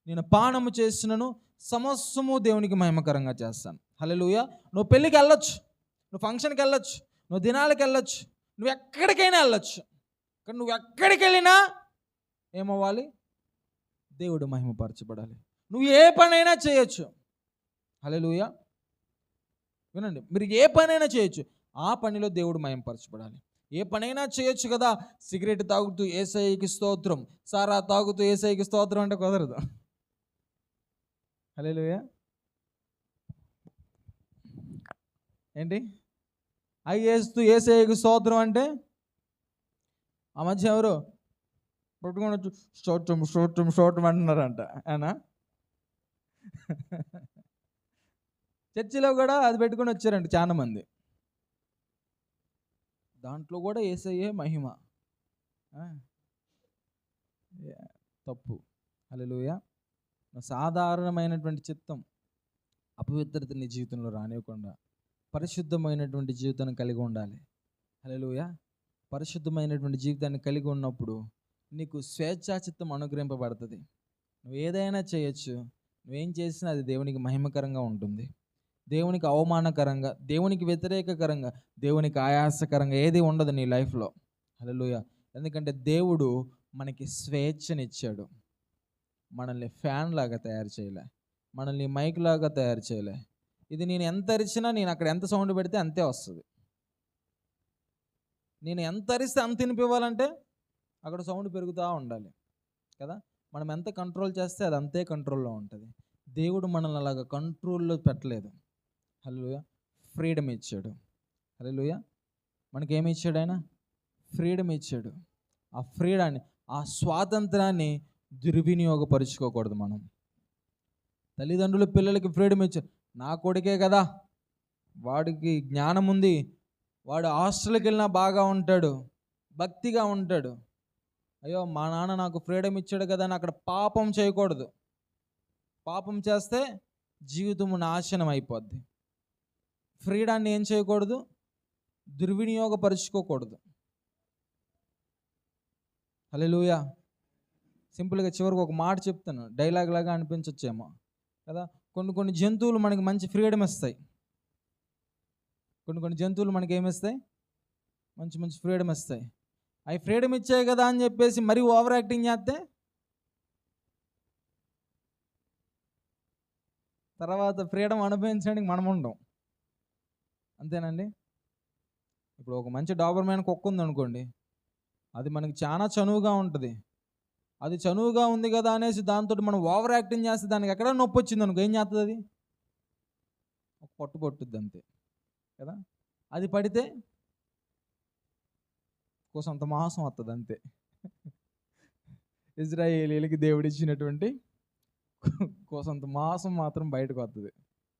Speaker 1: నేను పానము చేసినను సమస్తము దేవునికి మహిమకరంగా చేస్తాను. హల్లెలూయా. నువ్వు పెళ్ళికి వెళ్ళొచ్చు, నువ్వు ఫంక్షన్కి వెళ్ళొచ్చు, నువ్వు దినాలకు వెళ్ళొచ్చు, నువ్వు ఎక్కడికైనా వెళ్ళొచ్చు. కానీ నువ్వు ఎక్కడికి వెళ్ళినా ఏమవ్వాలి? దేవుడు మహిమపరచబడాలి. నువ్వు ఏ పనైనా చేయొచ్చు. హల్లెలూయా. వినండి, మీరు ఏ పనైనా చేయొచ్చు, ఆ పనిలో దేవుడు మహిమపరచబడాలి. ఏ పనైనా చేయొచ్చు కదా. సిగరెట్ తాగుతూ యేసయ్యకి స్తోత్రం, సారా తాగుతూ యేసయ్యకి స్తోత్రం అంటే కుదరదు. హల్లెలూయా. ఏంటి అవి వేస్తూ యేసయ్యకి స్తోత్రం అంటే ఆ మధ్య ఎవరు పట్టుకొని వచ్చి స్తోత్రం స్తోత్రం స్తోత్రం అంటున్నారంట. ఏనా చర్చిలో కూడా అది పెట్టుకొని వచ్చారంట చాలా మంది. దాంట్లో కూడా యేసయ్యే మహిమ. తప్పు. హల్లెలూయా. సాధారణమైనటువంటి చిత్తం, అపవిత్రత నీ జీవితంలో రానివ్వకుండా పరిశుద్ధమైనటువంటి జీవితాన్ని కలిగి ఉండాలి. హల్లెలూయా. పరిశుద్ధమైనటువంటి జీవితాన్ని కలిగి ఉన్నప్పుడు నీకు స్వేచ్ఛా చిత్తం అనుగ్రహింపబడుతుంది. నువ్వు ఏదైనా చేయొచ్చు. నువ్వేం చేసినా అది దేవునికి మహిమకరంగా ఉంటుంది. దేవునికి అవమానకరంగా, దేవునికి వ్యతిరేకకరంగా, దేవునికి ఆయాసకరంగా ఏది ఉండదు నీ లైఫ్లో. హల్లెలూయా. ఎందుకంటే దేవుడు మనకి స్వేచ్ఛనిచ్చాడు. మనల్ని ఫ్యాన్ లాగా తయారు చేయలే, మనల్ని మైక్ లాగా తయారు చేయలే. ఇది నేను ఎంత అరిచినా, నేను అక్కడ ఎంత సౌండ్ పెడితే అంతే వస్తుంది. నేను ఎంత అరిస్తే అంత వినిపివ్వాలంటే అక్కడ సౌండ్ పెరుగుతూ ఉండాలి కదా. మనం ఎంత కంట్రోల్ చేస్తే అది అంతే కంట్రోల్లో ఉంటుంది. దేవుడు మనల్ని అలాగా కంట్రోల్లో పెట్టలేదు. హల్లెలూయా. ఫ్రీడమ్ ఇచ్చాడు. హల్లెలూయా. మనకేమి ఇచ్చాడు ఆయన? ఫ్రీడమ్ ఇచ్చాడు. ఆ ఫ్రీడాన్ని, ఆ స్వాతంత్రాన్ని దుర్వినియోగపరుచుకోకూడదు మనం. తల్లిదండ్రులు పిల్లలకి ఫ్రీడమ్ ఇచ్చారు. నా కొడుకే కదా, వాడికి జ్ఞానం ఉంది, వాడు హాస్టల్కి వెళ్ళినా బాగా ఉంటాడు, భక్తిగా ఉంటాడు. అయ్యో మా నాన్న నాకు ఫ్రీడమ్ ఇచ్చాడు కదా అని అక్కడ పాపం చేయకూడదు. పాపం చేస్తే జీవితం నాశనం అయిపోద్ది. ఫ్రీడాన్ని ఏం చేయకూడదు? దుర్వినియోగపరుచుకోకూడదు. హల్లెలూయా. సింపుల్గా చివరికి ఒక మాట చెప్తాను, డైలాగ్ లాగా అనిపించచ్చేమో కదా. కొన్ని జంతువులు మనకి మంచి ఫ్రీడమ్ ఇస్తాయి. కొన్ని జంతువులు మనకి ఏమిస్తాయి? మంచి ఫ్రీడమ్ ఇస్తాయి. అవి ఫ్రీడమ్ ఇచ్చాయి కదా అని చెప్పేసి మరీ ఓవర్ యాక్టింగ్ చేస్తే తర్వాత ఫ్రీడమ్ అనుభవించడానికి మనం ఉండం. అంతేనండి. ఇప్పుడు ఒక మంచి డాబర్మ్యాన్ కుక్క ఉంది అనుకోండి, అది మనకి చాలా చనువుగా ఉంటుంది. అది చనువుగా ఉంది కదా అనేసి దాంతో మనం ఓవర్ యాక్టింగ్ చేస్తే దానికి ఎక్కడ నొప్పి వచ్చింది అనుకో, ఏం చేస్తుంది? అది ఒక పట్టుద్ది అంతే కదా. అది పడితే కోసంత మాంసం వస్తుంది అంతే. ఇజ్రాయేలీలకి దేవుడిచ్చినటువంటి కోసంత మాంసం మాత్రం బయటకు వస్తుంది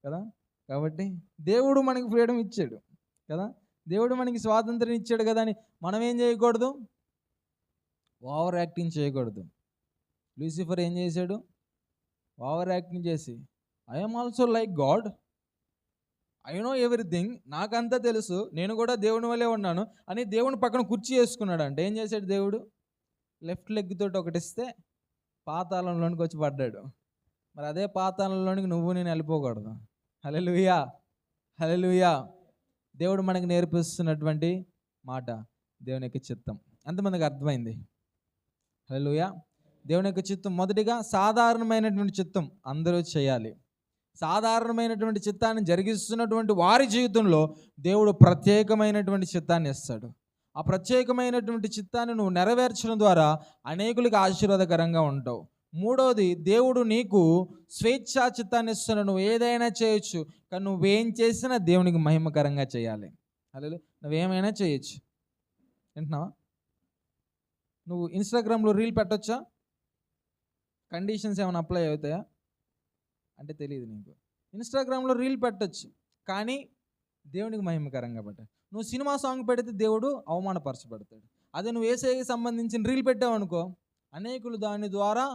Speaker 1: కదా. కాబట్టి దేవుడు మనకి ఫ్రీడమ్ ఇచ్చాడు కదా, దేవుడు మనకి స్వాతంత్రం ఇచ్చాడు కదా అని మనం ఏం చేయకూడదు? ఓవర్ యాక్టింగ్ చేయకూడదు. లూసిఫర్ ఏం చేశాడు? ఓవర్ యాక్టింగ్ చేసి I'm also like God, I know everything, నాకంతా తెలుసు, నేను కూడా దేవుని వల్లే ఉన్నాను అని దేవుని పక్కన కుర్చీ వేసుకున్నాడు. అంటే ఏం చేశాడు దేవుడు? లెఫ్ట్ లెగ్ తోటి ఒకటి ఇస్తే పాతాళంలోనికి వచ్చి పడ్డాడు. మరి అదే పాతాళంలోనికి నువ్వు నేను వెళ్ళిపోకూడదు. హల్లెలూయా. హల్లెలూయా. దేవుడు మనకి నేర్పిస్తున్నటువంటి మాట దేవుని యొక్క చిత్తం. ఎంతమందికి అర్థమైంది? హల్లెలూయా. దేవుని యొక్క చిత్తం మొదటిగా సాధారణమైనటువంటి చిత్తం అందరూ చేయాలి. సాధారణమైనటువంటి చిత్తాన్ని జరిగిస్తున్నటువంటి వారి జీవితంలో దేవుడు ప్రత్యేకమైనటువంటి చిత్తాన్ని ఇస్తాడు. ఆ ప్రత్యేకమైనటువంటి చిత్తాన్ని నువ్వు నెరవేర్చడం ద్వారా అనేకులకు ఆశీర్వాదకరంగా ఉంటావు. మూడవది, దేవుడు నీకు స్వేచ్ఛా చిత్తాన్ని ఇస్తున్నాడు. నువ్వు ఏదైనా చేయొచ్చు, కానీ నువ్వేం చేసినా దేవునికి మహిమకరంగా చేయాలి. హల్లెలూయా. నువ్వేమైనా చేయొచ్చు. వింటున్నావా? నువ్వు ఇన్స్టాగ్రామ్లో రీల్ పెట్టొచ్చా? కండిషన్స్ ఏమైనా అప్లై అవుతాయా అంటే తెలియదు నీకు. ఇన్స్టాగ్రామ్లో రీల్ పెట్టచ్చు, కానీ దేవునికి మహిమకరంగా పెట్టాలి. నువ్వు సినిమా సాంగ్ పెడితే దేవుడు అవమానపరచబడతాడు. అదే నువ్వు యేసయ్యకి సంబంధించిన రీల్ పెట్టావనుకో, అనేకులు దాని ద్వారా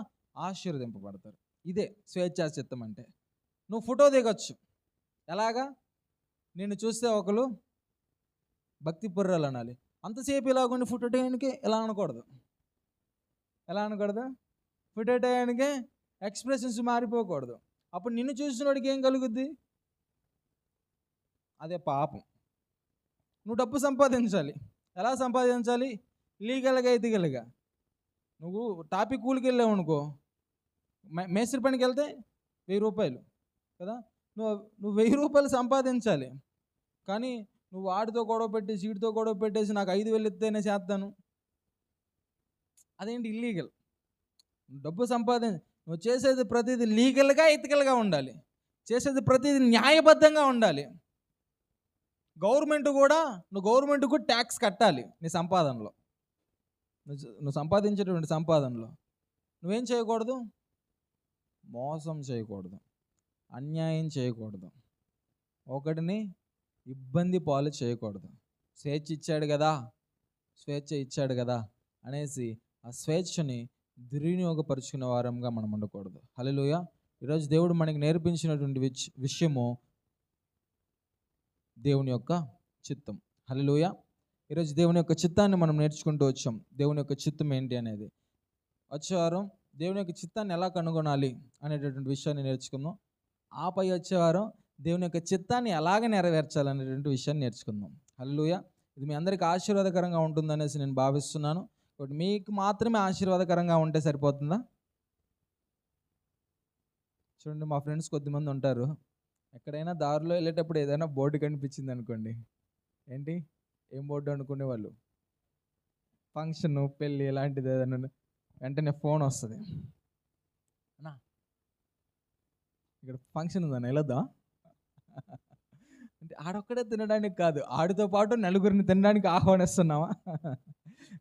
Speaker 1: ఆశీర్వదింపబడతారు. ఇదే స్వేచ్ఛా చిత్తం అంటే. నువ్వు ఫోటో దిగొచ్చు. ఎలాగా? నిన్ను చూస్తే ఒకరు భక్తి పుర్రాలు అనాలి. అంతసేపు ఇలాగొని ఫోటో టైంకి ఎలా అనకూడదు. ఎలా అనకూడదు? ఫోటో టైంకి ఎక్స్ప్రెషన్స్ మారిపోకూడదు. అప్పుడు నిన్ను చూసినోడికి ఏం కలుగుద్ది? అదే పాపం. నువ్వు డబ్బు సంపాదించాలి. ఎలా సంపాదించాలి? లీగల్గా ఎదిగలుగా. నువ్వు టాపిక్ కూలికి వెళ్ళావు అనుకో, మేస్త్రి పనికి వెళ్తే 1000 రూపాయలు కదా. నువ్వు నువ్వు 1000 రూపాయలు సంపాదించాలి. కానీ నువ్వు వాడితో గొడవ పెట్టి సీటుతో గొడవ పెట్టేసి నాకు 5000 ఇస్తేనే చేస్తాను, అదేంటి ఇల్లీగల్. డబ్బు నువ్వు చేసేది ప్రతిదీ లీగల్గా ఎథికల్గా ఉండాలి. చేసేది ప్రతిదీ న్యాయబద్ధంగా ఉండాలి. నువ్వు గవర్నమెంట్ కూడా ట్యాక్స్ కట్టాలి. నీ సంపాదనలో, నువ్వు సంపాదించేటువంటి సంపాదనలో నువ్వేం చేయకూడదు, మోసం చేయకూడదు, అన్యాయం చేయకూడదు, ఒకటిని ఇబ్బంది పాలు చేయకూడదు. స్వేచ్ఛ ఇచ్చాడు కదా అనేసి ఆ స్వేచ్ఛని దుర్వినియోగపరుచుకునే వారంగా మనం ఉండకూడదు. హల్లెలూయా. ఈరోజు దేవుడు మనకి నేర్పించినటువంటి విషయము దేవుని యొక్క చిత్తం. హల్లెలూయా. ఈరోజు దేవుని యొక్క చిత్తాన్ని మనం నేర్చుకుంటూ వచ్చాం. దేవుని యొక్క చిత్తం ఏంటి అనేది వచ్చే వారం దేవుని యొక్క చిత్తాన్ని ఎలా కనుగొనాలి అనేటటువంటి విషయాన్ని నేర్చుకుందాం. ఆపై వచ్చే వారం దేవుని యొక్క చిత్తాన్ని ఎలాగ నెరవేర్చాలనేటువంటి విషయాన్ని నేర్చుకుందాం. హల్లెలూయా. ఇది మీ అందరికీ ఆశీర్వాదకరంగా ఉంటుందనేసి నేను భావిస్తున్నాను. కాబట్టి మీకు మాత్రమే ఆశీర్వాదకరంగా ఉంటే సరిపోతుందా? చూడండి, మా ఫ్రెండ్స్ కొద్దిమంది ఉంటారు, ఎక్కడైనా దారిలో వెళ్ళేటప్పుడు ఏదైనా బోర్డు కనిపించింది అనుకోండి, ఏంటి ఏం బోర్డు అనుకునే వాళ్ళు, ఫంక్షన్, పెళ్ళి ఇలాంటిది ఏదైనా వెంటనే ఫోన్ వస్తుంది, అన్నా ఇక్కడ ఫంక్షన్ ఉందన్న వెళ్ళొద్దా అంటే ఆడొక్కడే తినడానికి కాదు, ఆడితో పాటు నలుగురిని తినడానికి ఆహ్వానిస్తున్నావా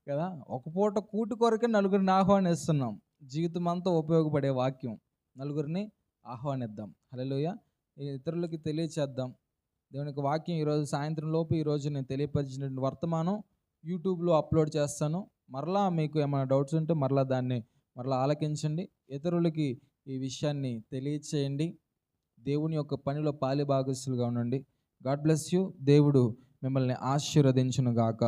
Speaker 1: కదా. ఒక పూట కూటు కొరకే నలుగురిని ఆహ్వానిస్తున్నాం. జీవితం అంతా ఉపయోగపడే వాక్యం, నలుగురిని ఆహ్వానిద్దాం. హల్లెలూయా. ఇతరులకి తెలియచేద్దాం దేవునికి వాక్యం. ఈరోజు సాయంత్రం లోపు ఈరోజు నేను తెలియపరిచిన వర్తమానం యూట్యూబ్లో అప్లోడ్ చేస్తాను. మరలా మీకు ఏమైనా డౌట్స్ ఉంటే దాన్ని ఆలకించండి, ఇతరులకి ఈ విషయాన్ని తెలియచేయండి. దేవుని యొక్క పనిలో పాలిభాగస్తులుగా ఉండండి. God bless you. దేవుడు మిమ్మల్ని ఆశీర్వదించును గాక.